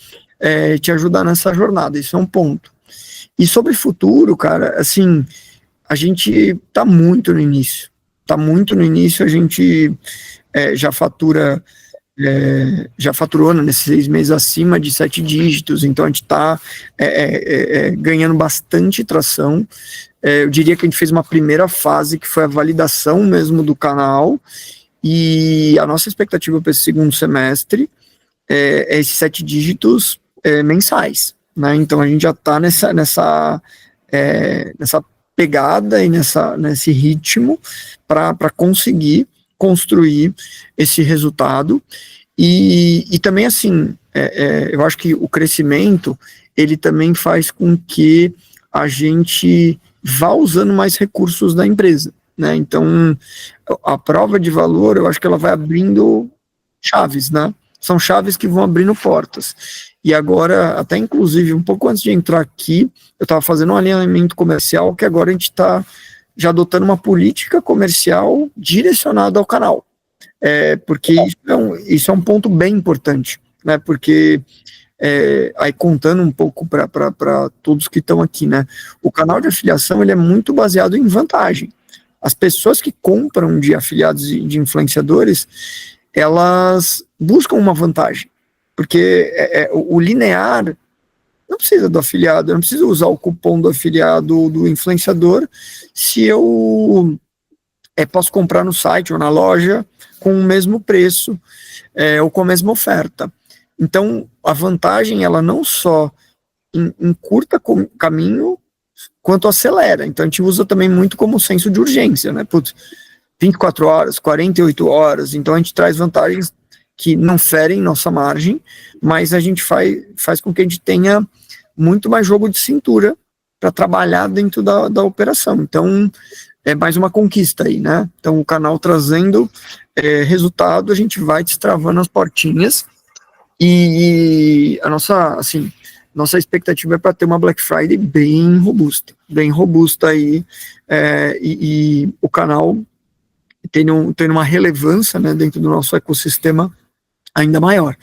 S2: te ajudar nessa jornada, isso é um ponto. E sobre futuro, cara, assim, a gente tá muito no início, a gente já faturou nesses 6 meses acima de 7 dígitos, então a gente tá ganhando bastante tração. Eu diria que a gente fez uma primeira fase, que foi a validação mesmo do canal, e a nossa expectativa para esse segundo semestre é esses 7 dígitos mensais, né? Então a gente já está nessa pegada e nesse ritmo para conseguir construir esse resultado, e também assim, eu acho que o crescimento, ele também faz com que a gente vá usando mais recursos da empresa, né? Então a prova de valor, eu acho que ela vai abrindo chaves, né? São chaves que vão abrindo portas. E agora, até inclusive, um pouco antes de entrar aqui, eu estava fazendo um alinhamento comercial, que agora a gente está já adotando uma política comercial direcionada ao canal. Porque isso é um ponto bem importante, né? Porque, aí contando um pouco para todos que estão aqui, né? O canal de afiliação, ele é muito baseado em vantagem. As pessoas que compram de afiliados e de influenciadores, elas buscam uma vantagem, porque o linear não precisa do afiliado, eu não preciso usar o cupom do afiliado do influenciador, se eu posso comprar no site ou na loja com o mesmo preço, ou com a mesma oferta. Então, a vantagem, ela não só encurta o caminho, quanto acelera. Então, a gente usa também muito como senso de urgência, né? Putz, 24 horas, 48 horas, então a gente traz vantagens que não ferem nossa margem, mas a gente faz com que a gente tenha muito mais jogo de cintura para trabalhar dentro da operação. Então, é mais uma conquista aí, né? Então, o canal trazendo resultado, a gente vai destravando as portinhas, e a nossa expectativa é para ter uma Black Friday bem robusta aí, e o canal tendo uma relevância, né, dentro do nosso ecossistema ainda maior.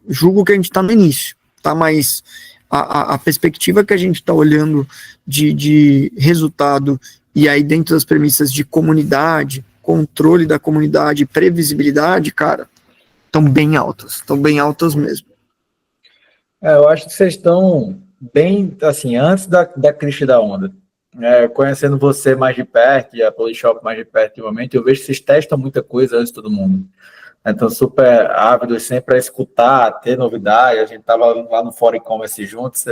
S2: Julgo que a gente está no início, tá? Mas a perspectiva que a gente está olhando de resultado, e aí dentro das premissas de comunidade, controle da comunidade, previsibilidade, cara, estão bem altas mesmo.
S1: Eu acho que vocês estão bem, assim, antes da crista da onda. Conhecendo você mais de perto, e a Polishop mais de perto ultimamente, eu vejo que vocês testam muita coisa antes de todo mundo. Então, super ávidos sempre para escutar, ter novidade. A gente estava lá no Fórum E-Commerce juntos.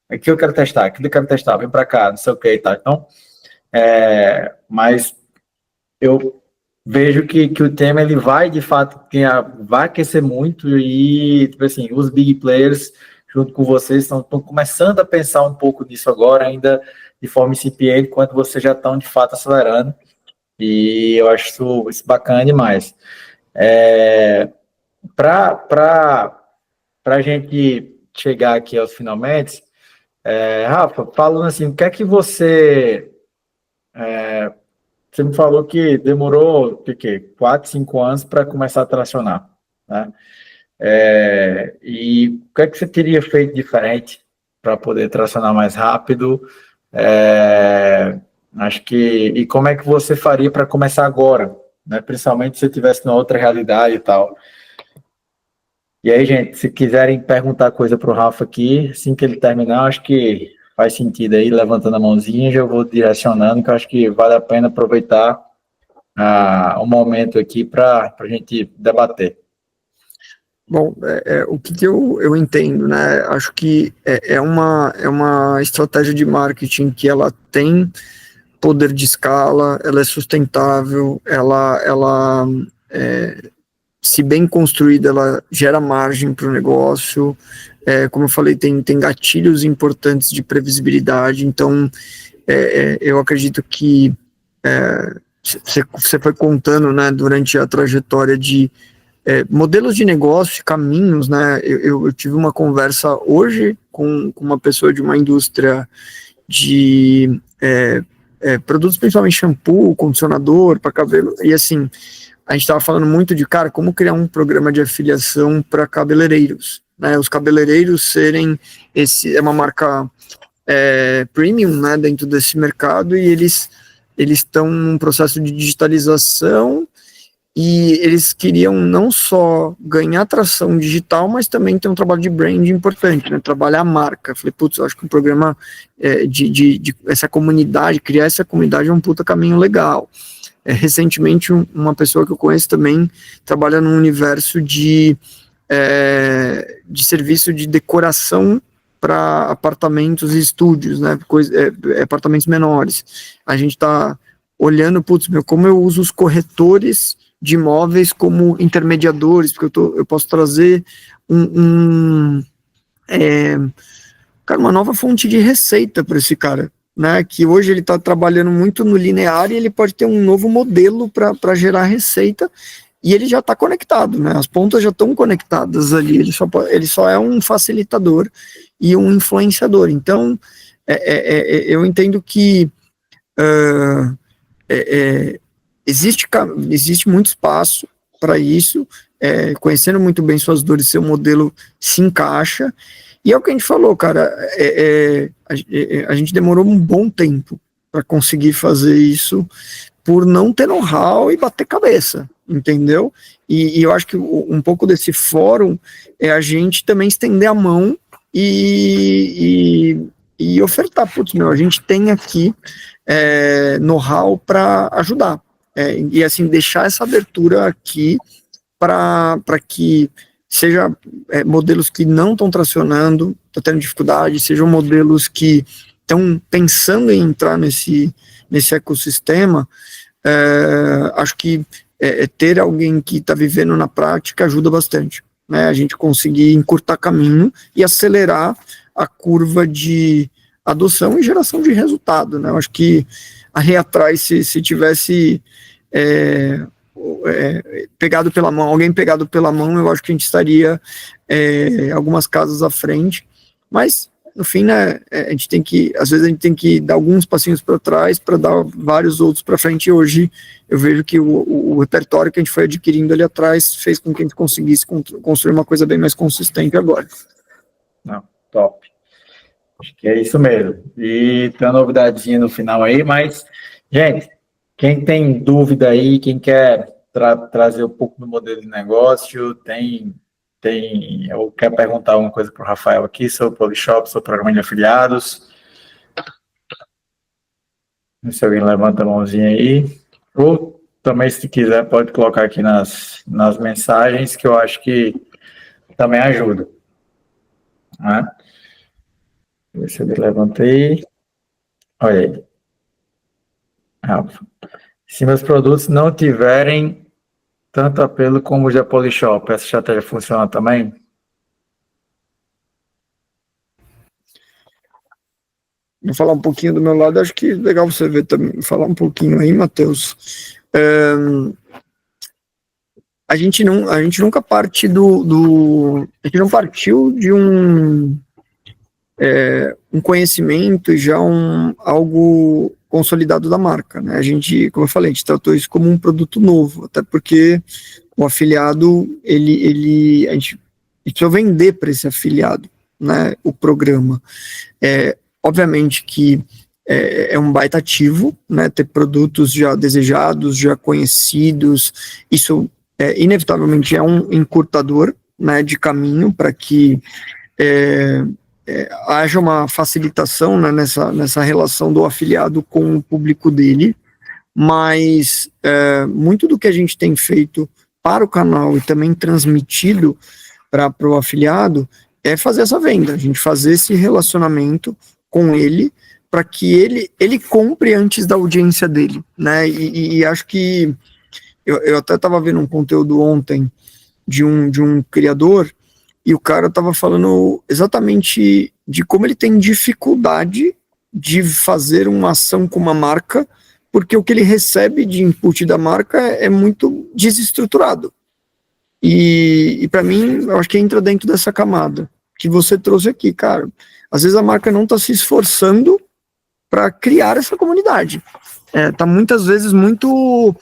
S1: Aqui eu quero testar, aquilo eu quero testar, vem para cá, não sei o que e tal. Então, mas eu vejo que o tema, ele vai, de fato, vai aquecer muito, e, tipo assim, os big players, junto com vocês, estão começando a pensar um pouco nisso agora, ainda de forma incipiente, enquanto vocês já estão, de fato, acelerando, e eu acho isso bacana demais. Para a gente chegar aqui aos finalmente, Rafa, falando assim, o que é que você me falou que demorou, 4, 5 anos para começar a tracionar, né? E o que é que você teria feito diferente para poder tracionar mais rápido? Acho que... E como é que você faria para começar agora, né? Principalmente se você estivesse numa outra realidade e tal. E aí, gente, se quiserem perguntar coisa para o Rafa aqui, assim que ele terminar, acho que faz sentido aí, levantando a mãozinha, já vou direcionando, que eu acho que vale a pena aproveitar um momento aqui para a gente debater.
S2: Bom, o que eu entendo, né? Acho que é uma estratégia de marketing que ela tem poder de escala, ela é sustentável, ela se bem construída, ela gera margem para o negócio. Como eu falei, tem gatilhos importantes de previsibilidade. Então, eu acredito que você foi contando, né, durante a trajetória de modelos de negócio, caminhos, né? Eu tive uma conversa hoje com uma pessoa de uma indústria de produtos, principalmente shampoo, condicionador para cabelo, e assim, a gente estava falando muito de, cara, como criar um programa de afiliação para cabeleireiros, né? Os cabeleireiros serem é uma marca premium, né, dentro desse mercado, e eles estão num processo de digitalização. E eles queriam não só ganhar tração digital, mas também ter um trabalho de brand importante, né? Trabalhar a marca. Falei, putz, eu acho que o programa de essa comunidade, criar essa comunidade é um puta caminho legal. Recentemente, uma pessoa que eu conheço também trabalha num universo de serviço de decoração para apartamentos e estúdios, né? Apartamentos menores. A gente está olhando, putz, como eu uso os corretores de imóveis como intermediadores, porque eu posso trazer uma nova fonte de receita para esse cara, né? Que hoje ele está trabalhando muito no linear e ele pode ter um novo modelo para gerar receita, e ele já está conectado, né? As pontas já estão conectadas ali, ele só é um facilitador e um influenciador. Então, eu entendo que existe muito espaço para isso, conhecendo muito bem suas dores, seu modelo se encaixa, e é o que a gente falou, cara, a gente demorou um bom tempo para conseguir fazer isso, por não ter know-how e bater cabeça, entendeu? E eu acho que um pouco desse fórum é a gente também estender a mão e ofertar, putz, a gente tem aqui know-how para ajudar, e assim, deixar essa abertura aqui para que seja modelos que não estão tracionando, estão tendo dificuldade, sejam modelos que estão pensando em entrar nesse ecossistema. Acho que ter alguém que está vivendo na prática ajuda bastante, né? A gente conseguir encurtar caminho e acelerar a curva de adoção e geração de resultado, né? Eu acho que aí atrás, se tivesse alguém pegado pela mão, eu acho que a gente estaria algumas casas à frente, mas no fim, né, às vezes a gente tem que dar alguns passinhos para trás para dar vários outros para frente, e hoje eu vejo que o repertório que a gente foi adquirindo ali atrás fez com que a gente conseguisse construir uma coisa bem mais consistente agora.
S1: Não, top. Acho que é isso mesmo. E tem uma novidadezinha no final aí, mas, gente, quem tem dúvida aí, quem quer trazer um pouco do modelo de negócio, ou quer perguntar alguma coisa para o Rafael aqui sobre o Polishop, sobre o programa de afiliados. Se alguém levanta a mãozinha aí. Ou também, se quiser, pode colocar aqui nas mensagens, que eu acho que também ajuda. Né? Deixa eu ver se ele levanta aí. Olha aí. Rafa. Se meus produtos não tiverem tanto apelo como o da Polishop, essa estratégia funciona também?
S2: Vou falar um pouquinho do meu lado, acho que é legal você ver também, falar um pouquinho aí, Matheus. A gente nunca parte a gente não partiu de um conhecimento, já algo consolidado da marca, né? A gente, como eu falei, a gente tratou isso como um produto novo, até porque o afiliado, a gente e precisa vender para esse afiliado, né, o programa. Obviamente que é um baita ativo, né, ter produtos já desejados, já conhecidos, isso inevitavelmente é um encurtador, né, de caminho para que haja uma facilitação, né, nessa relação do afiliado com o público dele, mas muito do que a gente tem feito para o canal e também transmitido para o afiliado é fazer essa venda, a gente fazer esse relacionamento com ele, para que ele compre antes da audiência dele, né, e acho que eu até estava vendo um conteúdo ontem de um criador, e o cara estava falando exatamente de como ele tem dificuldade de fazer uma ação com uma marca, porque o que ele recebe de input da marca é muito desestruturado. E para mim, eu acho que entra dentro dessa camada que você trouxe aqui, cara. Às vezes a marca não está se esforçando para criar essa comunidade. Tá muitas vezes muito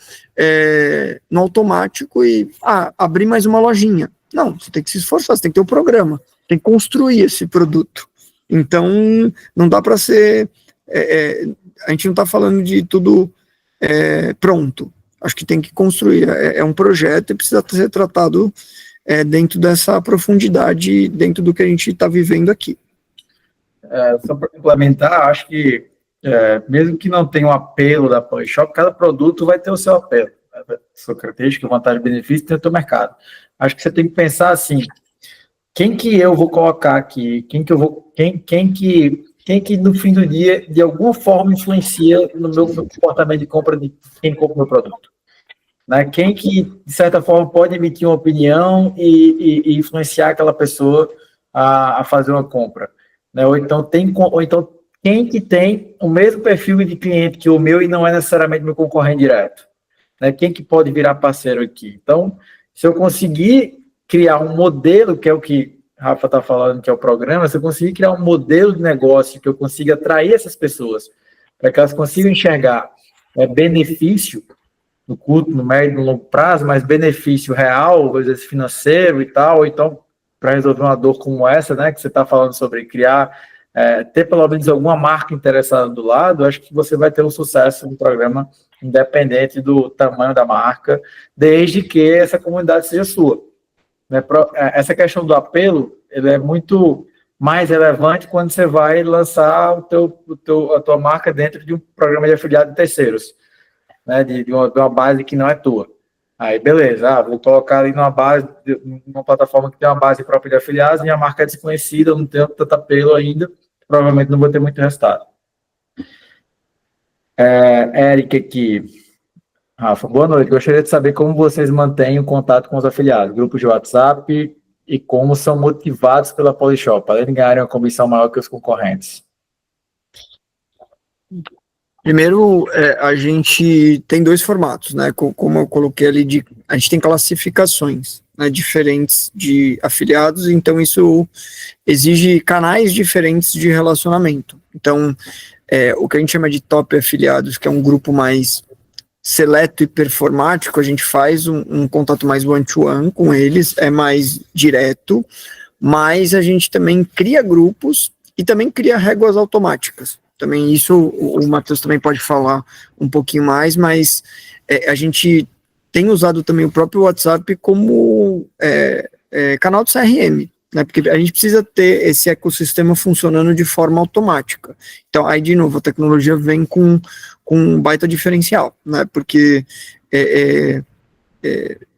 S2: no automático e abrir mais uma lojinha. Não, você tem que se esforçar, você tem que ter um programa, tem que construir esse produto. Então, não dá para ser... a gente não está falando de tudo pronto. Acho que tem que construir. É um projeto e precisa ser tratado dentro dessa profundidade, dentro do que a gente está vivendo aqui.
S1: Só para complementar, acho que mesmo que não tenha um apelo da Polishop, cada produto vai ter o seu apelo, né? Sua característica, vantagem, benefício, tem o seu mercado. Acho que você tem que pensar assim: quem que eu vou colocar aqui? Quem que no fim do dia, de alguma forma, influencia no meu comportamento de compra de quem compra o meu produto? Né? Quem que, de certa forma, pode emitir uma opinião e influenciar aquela pessoa a fazer uma compra? Né? Ou então, quem que tem o mesmo perfil de cliente que o meu e não é necessariamente meu concorrente direto? Né? Quem que pode virar parceiro aqui? Então, se eu conseguir criar um modelo, que é o que Rafa está falando, que é o programa, se eu conseguir criar um modelo de negócio que eu consiga atrair essas pessoas, para que elas consigam enxergar benefício no curto, no médio e no longo prazo, mas benefício real, às vezes financeiro e tal, ou então para resolver uma dor como essa, né, que você está falando sobre criar, ter pelo menos alguma marca interessada do lado, acho que você vai ter um sucesso no programa, independente do tamanho da marca, desde que essa comunidade seja sua. Né? Essa questão do apelo, ele é muito mais relevante quando você vai lançar a tua marca dentro de um programa de afiliado de terceiros, né? de uma base que não é tua. Aí, beleza, vou colocar ali numa plataforma que tem uma base própria de afiliados, minha marca é desconhecida, eu não tenho tanto apelo ainda, provavelmente não vou ter muito resultado. Eric aqui. Rafa, boa noite. Gostaria de saber como vocês mantêm o contato com os afiliados, grupos de WhatsApp e como são motivados pela Polishop, além de ganharem uma comissão maior que os concorrentes.
S2: Primeiro, a gente tem dois formatos, né? Como eu coloquei ali, a gente tem classificações, né, diferentes de afiliados, então isso exige canais diferentes de relacionamento. Então, o que a gente chama de top afiliados, que é um grupo mais seleto e performático, a gente faz um contato mais one-to-one com eles, é mais direto, mas a gente também cria grupos e também cria réguas automáticas. Também isso o Matheus também pode falar um pouquinho mais, mas a gente tem usado também o próprio WhatsApp como canal de CRM, né, porque a gente precisa ter esse ecossistema funcionando de forma automática. Então, aí, de novo, a tecnologia vem com um baita diferencial, né, porque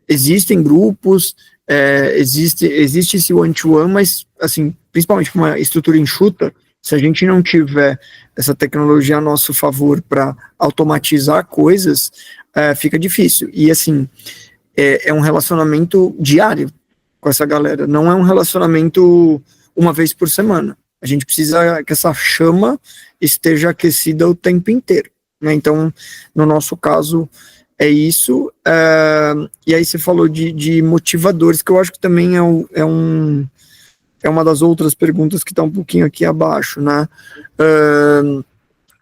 S2: existem grupos, existe esse one-to-one, mas, assim, principalmente com uma estrutura enxuta, se a gente não tiver essa tecnologia a nosso favor para automatizar coisas, fica difícil. E, assim, é um relacionamento diário com essa galera, não é um relacionamento uma vez por semana. A gente precisa que essa chama esteja aquecida o tempo inteiro, né? Então, no nosso caso, é isso. E aí você falou de motivadores, que eu acho que também é uma das outras perguntas que está um pouquinho aqui abaixo, né?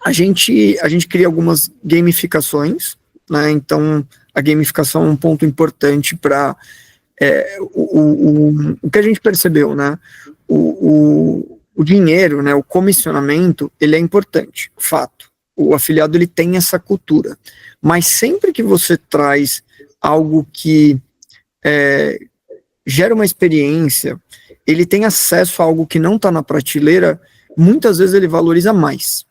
S2: A gente cria algumas gamificações, né? Então, a gamificação é um ponto importante para O que a gente percebeu, né? O dinheiro, né? O comissionamento, ele é importante, fato. O afiliado, ele tem essa cultura. Mas sempre que você traz algo que gera uma experiência, ele tem acesso a algo que não está na prateleira, muitas vezes ele valoriza mais,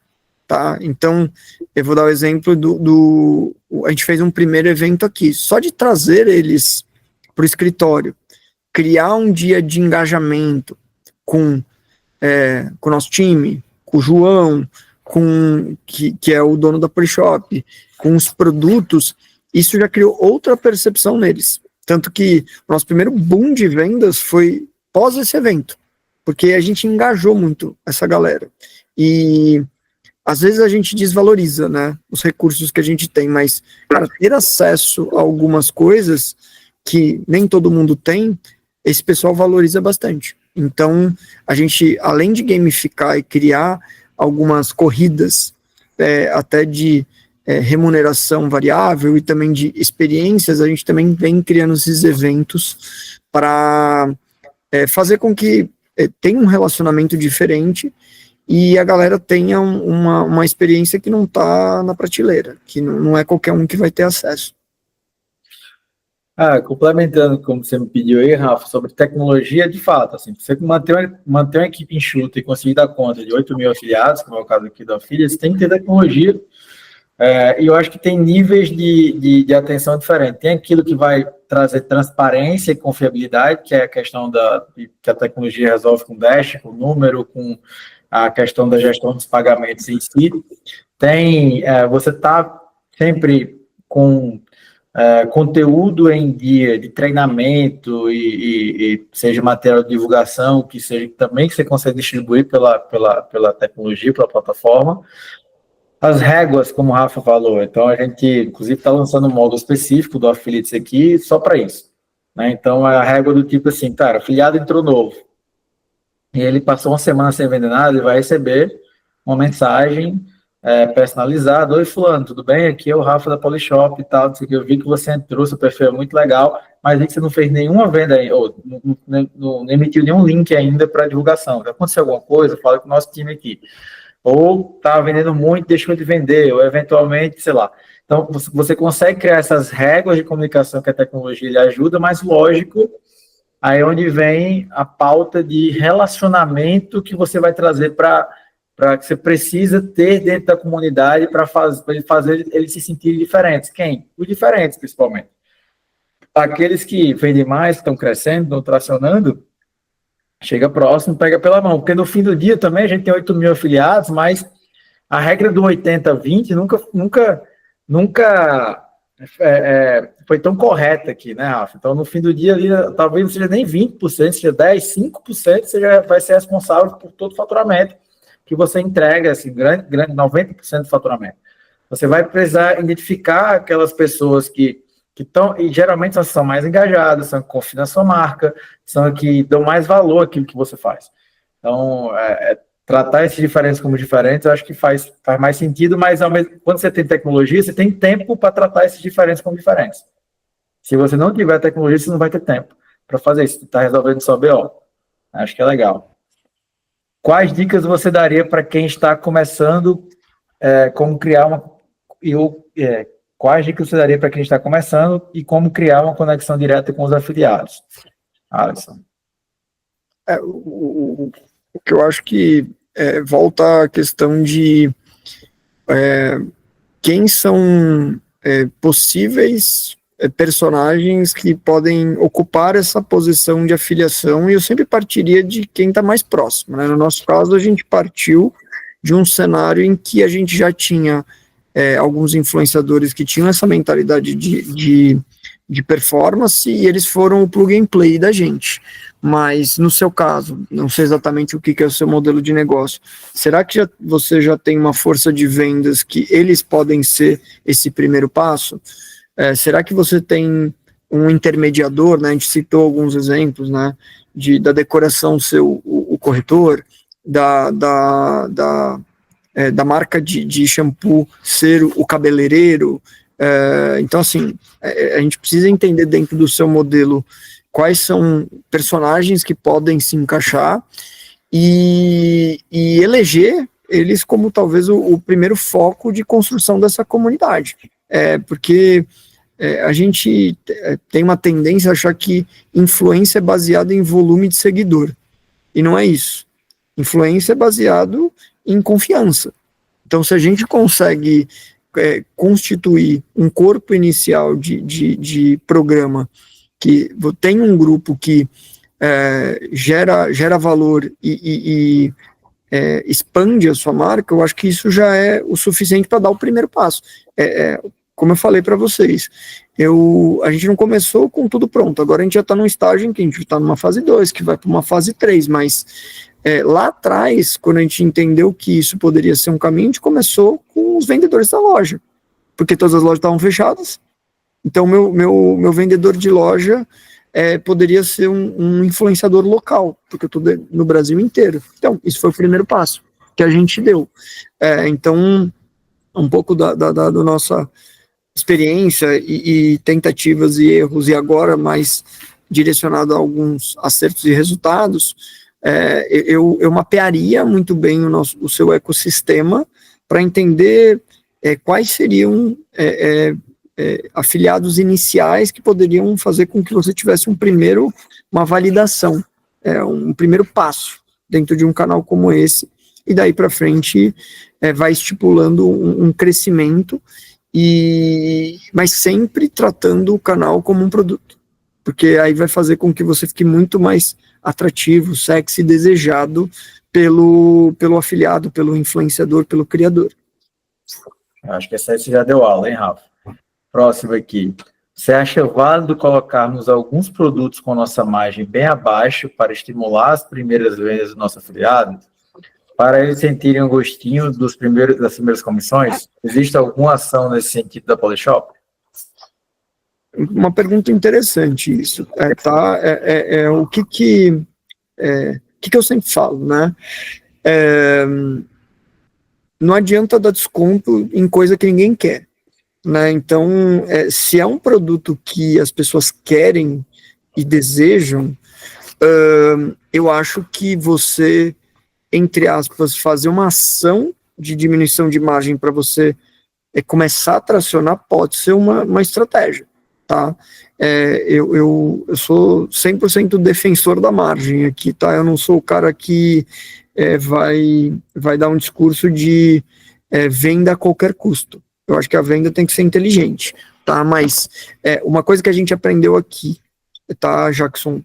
S2: tá? Então, eu vou dar o exemplo a gente fez um primeiro evento aqui, só de trazer eles para o escritório, criar um dia de engajamento com o nosso time, com o João, que é o dono da Polishop, com os produtos, isso já criou outra percepção neles. Tanto que o nosso primeiro boom de vendas foi pós esse evento, porque a gente engajou muito essa galera. E às vezes a gente desvaloriza, né, os recursos que a gente tem, mas, cara, ter acesso a algumas coisas que nem todo mundo tem, esse pessoal valoriza bastante. Então, a gente, além de gamificar e criar algumas corridas, até de remuneração variável e também de experiências, a gente também vem criando esses eventos para fazer com que tenha um relacionamento diferente e a galera tenha uma experiência que não está na prateleira, que não é qualquer um que vai ter acesso.
S1: Complementando como você me pediu aí, Rafa, sobre tecnologia, de fato, assim, você manter uma equipe enxuta e conseguir dar conta de 8 mil afiliados, como é o caso aqui da Affiliates, tem que ter tecnologia. E eu acho que tem níveis de atenção diferentes. Tem aquilo que vai trazer transparência e confiabilidade, que é a questão que a tecnologia resolve com dash, com número, com a questão da gestão dos pagamentos em si. Tem, você está sempre com conteúdo em dia de treinamento e seja material de divulgação, que seja também que você consegue distribuir pela tecnologia, pela plataforma. As réguas, como o Rafa falou, então a gente, inclusive, está lançando um módulo específico do Affiliates aqui só para isso, né? Então, a régua do tipo assim, cara, afiliado entrou novo, e ele passou uma semana sem vender nada, ele vai receber uma mensagem personalizada: oi, fulano, tudo bem? Aqui é o Rafa da Polishop e tal, eu vi que você entrou, seu perfil é muito legal, mas vi que você não fez nenhuma venda aí, ou não emitiu nenhum link ainda para divulgação. Se acontecer alguma coisa, fala com o nosso time aqui. Ou está vendendo muito, deixou de vender, ou eventualmente, sei lá. Então, você consegue criar essas regras de comunicação que a tecnologia lhe ajuda, mas lógico, aí é onde vem a pauta de relacionamento que você vai trazer para que você precisa ter dentro da comunidade para fazer eles se sentirem diferentes. Quem? Os diferentes, principalmente. Aqueles que vendem mais, que estão crescendo, estão tracionando, chega próximo, pega pela mão, porque no fim do dia também a gente tem 8 mil afiliados, mas a regra do 80-20 nunca foi tão correta aqui, né, Rafa? Então, no fim do dia, ali, talvez não seja nem 20%, seja 10%, 5%, você já vai ser responsável por todo o faturamento que você entrega, assim, grande 90% do faturamento. Você vai precisar identificar aquelas pessoas que estão, e geralmente são mais engajadas, são que confiam na sua marca, são que dão mais valor àquilo que você faz. Então, tratar esses diferentes como diferentes, eu acho que faz mais sentido, mas quando você tem tecnologia, você tem tempo para tratar esses diferentes como diferentes. Se você não tiver tecnologia, você não vai ter tempo para fazer isso. Você está resolvendo só BO. Acho que é legal. Quais dicas você daria para quem está começando, como criar uma... Quais dicas você daria para quem está começando e como criar uma conexão direta com os afiliados? Alisson.
S2: O que eu acho que volta à questão de quem são possíveis personagens que podem ocupar essa posição de afiliação, e eu sempre partiria de quem está mais próximo, né? No nosso caso, a gente partiu de um cenário em que a gente já tinha alguns influenciadores que tinham essa mentalidade de performance, e eles foram o plug and play da gente. Mas no seu caso, não sei exatamente o que é o seu modelo de negócio, será que você já tem uma força de vendas que eles podem ser esse primeiro passo? Será que você tem um intermediador, né? A gente citou alguns exemplos, né? Da decoração ser o corretor, da marca de shampoo ser o cabeleireiro. Então, assim, a gente precisa entender dentro do seu modelo quais são personagens que podem se encaixar e eleger eles como talvez o primeiro foco de construção dessa comunidade. Porque a gente tem uma tendência a achar que influência é baseada em volume de seguidor, e não é isso. Influência é baseado em confiança. Então, se a gente consegue constituir um corpo inicial de programa que tem um grupo que gera valor e expande a sua marca, eu acho que isso já é o suficiente para dar o primeiro passo. Como eu falei para vocês, a gente não começou com tudo pronto, agora a gente já está num estágio em que a gente está numa fase 2, que vai para uma fase 3, mas lá atrás, quando a gente entendeu que isso poderia ser um caminho, a gente começou com os vendedores da loja, porque todas as lojas estavam fechadas, então meu vendedor de loja poderia ser um influenciador local, porque eu estou no Brasil inteiro. Então, isso foi o primeiro passo que a gente deu. Então, um pouco da nossa experiência e tentativas e erros, e agora mais direcionado a alguns acertos e resultados, eu mapearia muito bem o seu ecossistema para entender quais seriam afiliados iniciais que poderiam fazer com que você tivesse uma validação, um primeiro passo dentro de um canal como esse, e daí para frente vai estipulando um crescimento, mas sempre tratando o canal como um produto, porque aí vai fazer com que você fique muito mais atrativo, sexy, desejado pelo afiliado, pelo influenciador, pelo criador.
S1: Acho que essa aí você já deu aula, hein, Rafa? Próximo aqui. Você acha válido colocarmos alguns produtos com nossa margem bem abaixo para estimular as primeiras vendas do nosso afiliado? Para eles sentirem o gostinho das primeiras comissões? Existe alguma ação nesse sentido da Polishop?
S2: Uma pergunta interessante isso. O que eu sempre falo, né? Não adianta dar desconto em coisa que ninguém quer. Né? Então, se é um produto que as pessoas querem e desejam, eu acho que você, entre aspas, fazer uma ação de diminuição de margem para você começar a tracionar pode ser uma estratégia, tá? Eu sou 100% defensor da margem aqui, tá? Eu não sou o cara que vai dar um discurso de venda a qualquer custo. Eu acho que a venda tem que ser inteligente, tá? Mas uma coisa que a gente aprendeu aqui, tá, Jackson?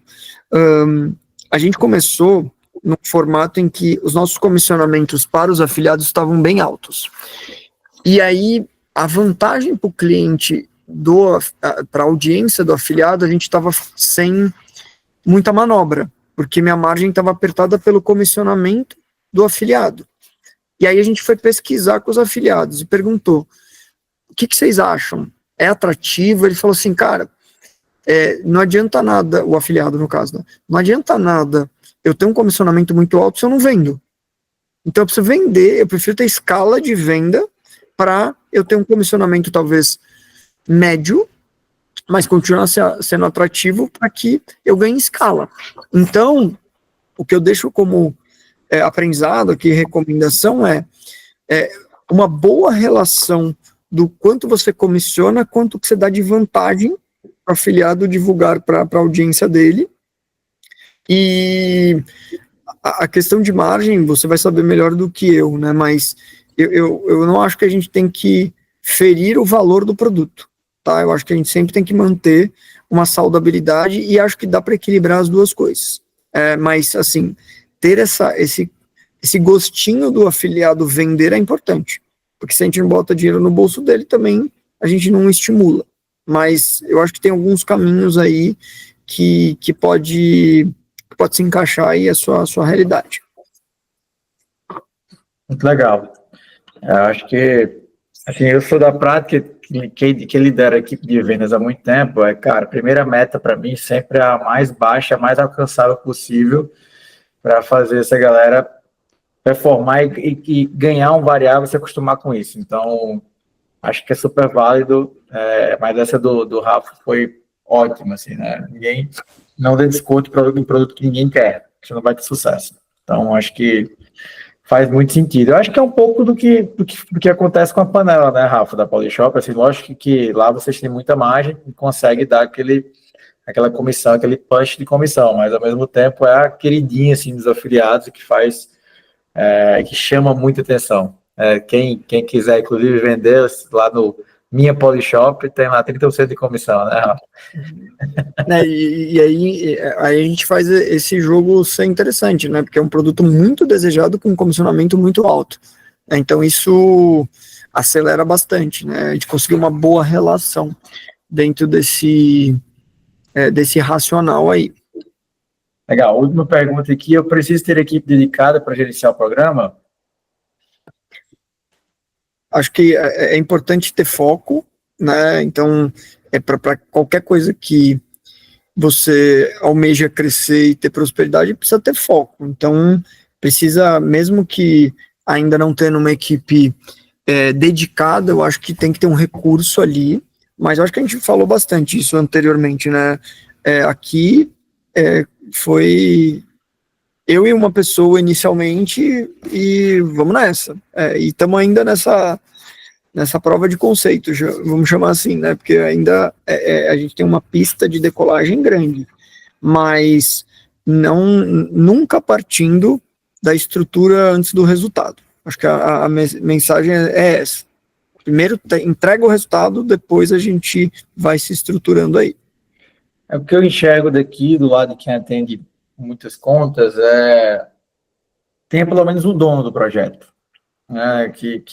S2: A gente começou num formato em que os nossos comissionamentos para os afiliados estavam bem altos. E aí, a vantagem para o cliente, para a audiência do afiliado, a gente estava sem muita manobra, porque minha margem estava apertada pelo comissionamento do afiliado. E aí a gente foi pesquisar com os afiliados e perguntou: o que vocês acham? É atrativo? Ele falou assim, cara, não adianta nada, o afiliado no caso, né? Não adianta nada eu ter um comissionamento muito alto se eu não vendo. Então eu preciso vender, eu prefiro ter escala de venda para eu ter um comissionamento talvez médio, mas continuar sendo atrativo para que eu ganhe escala. Então, o que eu deixo como aprendizado aqui, recomendação é uma boa relação do quanto você comissiona, quanto que você dá de vantagem para o afiliado divulgar para a audiência dele. E a questão de margem, você vai saber melhor do que eu, né? Mas eu não acho que a gente tem que ferir o valor do produto, tá? Eu acho que a gente sempre tem que manter uma saudabilidade e acho que dá para equilibrar as duas coisas. Mas, assim, ter esse gostinho do afiliado vender é importante. Porque se a gente não bota dinheiro no bolso dele, também a gente não estimula. Mas eu acho que tem alguns caminhos aí que pode se encaixar aí a sua realidade.
S1: Muito legal. Eu acho que, assim, eu sou da prática que lidera a equipe de vendas há muito tempo. Cara, a primeira meta para mim sempre é a mais baixa, a mais alcançável possível, para fazer essa galera performar e ganhar um variável e se acostumar com isso. Então, acho que é super válido, mas essa do Rafa foi ótima, assim, né? não dê desconto em produto que ninguém quer, você não vai ter sucesso. Então, acho que faz muito sentido. Eu acho que é um pouco do que acontece com a panela, né, Rafa, da Polishop. Assim, lógico que lá vocês têm muita margem e conseguem dar aquela comissão, aquele punch de comissão, mas ao mesmo tempo é a queridinha assim, dos afiliados que faz, que chama muita atenção. Quem quiser, inclusive, vender lá no Minha Polishop, tem lá 30% de comissão, né, Rafa?
S2: E aí a gente faz esse jogo ser interessante, né? Porque é um produto muito desejado com um comissionamento muito alto. Então isso acelera bastante, né? A gente conseguiu uma boa relação dentro desse racional aí.
S1: Legal. Última pergunta aqui. Eu preciso ter equipe dedicada para gerenciar o programa?
S2: Acho que é importante ter foco, né? Então, para qualquer coisa que você almeja crescer e ter prosperidade, precisa ter foco. Então, precisa, mesmo que ainda não tendo uma equipe dedicada, eu acho que tem que ter um recurso ali, mas eu acho que a gente falou bastante isso anteriormente, né? Aqui foi eu e uma pessoa inicialmente e vamos nessa. E estamos ainda nessa prova de conceito, vamos chamar assim, né? Porque ainda a gente tem uma pista de decolagem grande, mas nunca partindo da estrutura antes do resultado. Acho que a mensagem é essa. Primeiro entrega o resultado, depois a gente vai se estruturando aí.
S1: O que eu enxergo daqui, do lado de quem atende muitas contas, tem pelo menos um dono do projeto. Que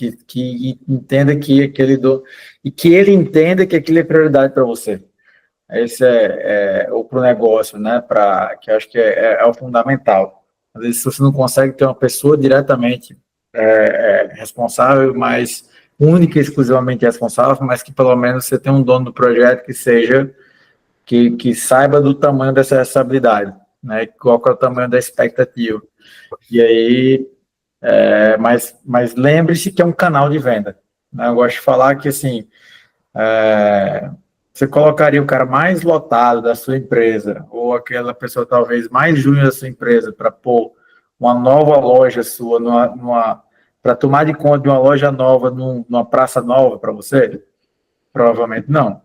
S1: entenda que e que ele entenda que aquilo é prioridade para você. Esse ou para o negócio, né? Que eu acho que é o fundamental. Às vezes você não consegue ter uma pessoa diretamente responsável, mas única e exclusivamente responsável, mas que pelo menos você tem um dono do projeto que seja que saiba do tamanho dessa responsabilidade, né? Qual é o tamanho da expectativa. E aí mas lembre-se que é um canal de venda. Né? Eu gosto de falar que, assim, você colocaria o cara mais lotado da sua empresa, ou aquela pessoa talvez mais júnior da sua empresa, para pôr uma nova loja sua, para tomar de conta de uma loja nova, numa praça nova para você? Provavelmente não.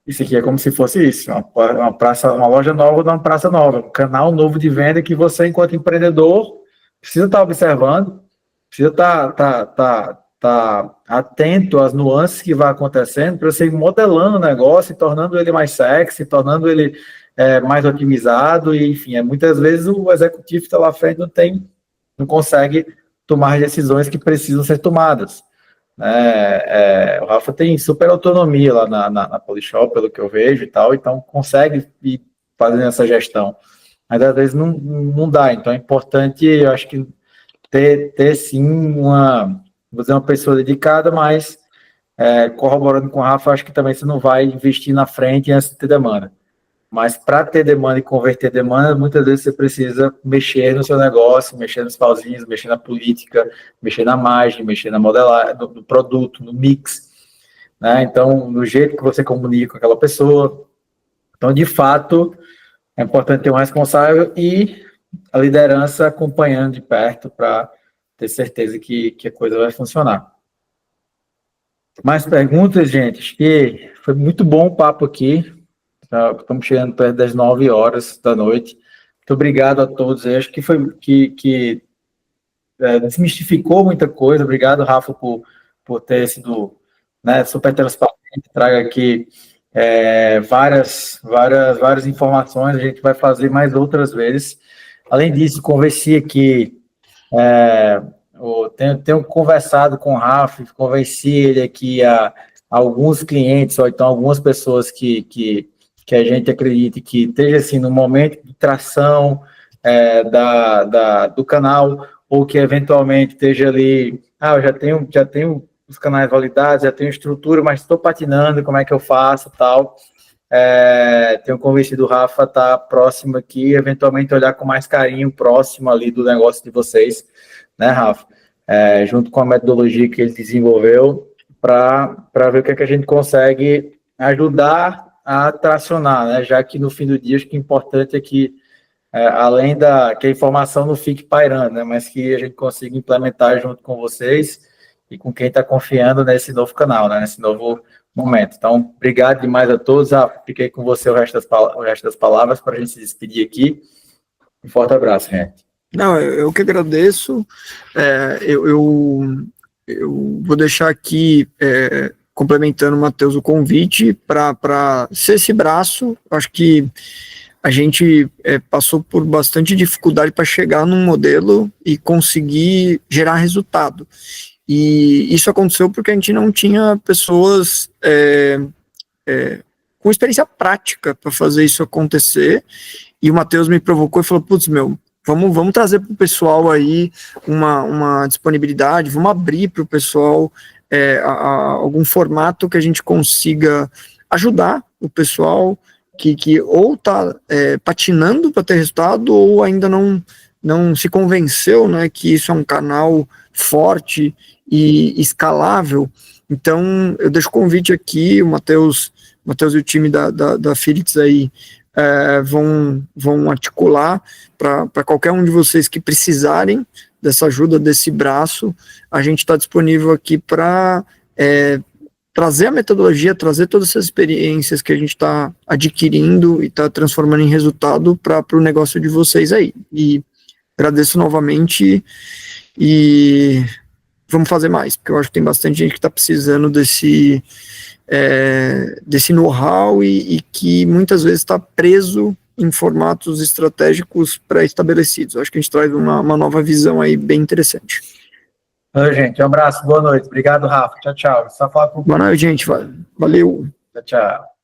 S1: Isso aqui é como se fosse isso, uma loja nova numa praça nova, um canal novo de venda que você, enquanto empreendedor, precisa estar observando, precisa estar atento às nuances que vai acontecendo para você ir modelando o negócio e tornando ele mais sexy, tornando ele mais otimizado, e enfim, muitas vezes o executivo que está lá à frente não consegue tomar decisões que precisam ser tomadas. O Rafa tem super autonomia lá na Polishop, pelo que eu vejo e tal, então consegue ir fazendo essa gestão. Mas às vezes não dá, então é importante, eu acho que ter sim uma pessoa dedicada, mas corroborando com o Rafa, acho que também você não vai investir na frente antes de ter demanda. Mas para ter demanda e converter demanda, muitas vezes você precisa mexer no seu negócio, mexer nos pauzinhos, mexer na política, mexer na margem, mexer na modelagem, no produto, no mix, né? Então, no jeito que você comunica com aquela pessoa. Então, de fato, é importante ter um responsável e a liderança acompanhando de perto para ter certeza que a coisa vai funcionar. Mais perguntas, gente? Acho que foi muito bom o papo aqui. Estamos chegando perto das 9 horas da noite. Muito obrigado a todos. Eu acho que foi que desmistificou muita coisa. Obrigado, Rafa, por ter sido, né, super transparente. Traga aqui várias informações. A gente vai fazer mais outras vezes. Além disso, conversei aqui. Tenho conversado com o Rafa, convenci ele aqui a alguns clientes, ou então algumas pessoas que a gente acredite que esteja assim no momento de tração do canal, ou que eventualmente esteja ali, eu já tenho os canais validados, já tenho estrutura, mas estou patinando, como é que eu faço, tal. Tenho convencido o Rafa a estar próximo aqui, eventualmente olhar com mais carinho, próximo ali do negócio de vocês, né, Rafa? Junto com a metodologia que ele desenvolveu, para ver o que a gente consegue ajudar a tracionar, né? Já que no fim do dia acho que o importante é que, além que a informação não fique pairando, né? Mas que a gente consiga implementar junto com vocês e com quem está confiando nesse novo canal, né? Nesse novo momento. Então, obrigado demais a todos. Fiquei com você o resto das palavras para a gente se despedir aqui. Um forte abraço, gente.
S2: Não, eu que agradeço. Eu vou deixar aqui, complementando, Matheus, o convite para ser esse braço. Acho que a gente passou por bastante dificuldade para chegar num modelo e conseguir gerar resultado. E isso aconteceu porque a gente não tinha pessoas com experiência prática para fazer isso acontecer. E o Matheus me provocou e falou, putz, vamos trazer para o pessoal aí uma disponibilidade, vamos abrir para o pessoal algum formato que a gente consiga ajudar o pessoal que ou está patinando para ter resultado ou ainda não se convenceu, né, que isso é um canal forte e escalável. Então, eu deixo o convite aqui, o Matheus e o time da Philips aí vão articular para qualquer um de vocês que precisarem dessa ajuda, desse braço. A gente está disponível aqui para trazer a metodologia, trazer todas essas experiências que a gente está adquirindo e está transformando em resultado para o negócio de vocês aí. E agradeço novamente e vamos fazer mais, porque eu acho que tem bastante gente que está precisando desse know-how e que muitas vezes está preso em formatos estratégicos pré-estabelecidos. Acho que a gente traz uma nova visão aí bem interessante.
S1: Oi, gente, um abraço, boa noite. Obrigado, Rafa. Tchau, tchau. Só falar com...
S2: Boa noite, gente. Valeu.
S1: Tchau, tchau.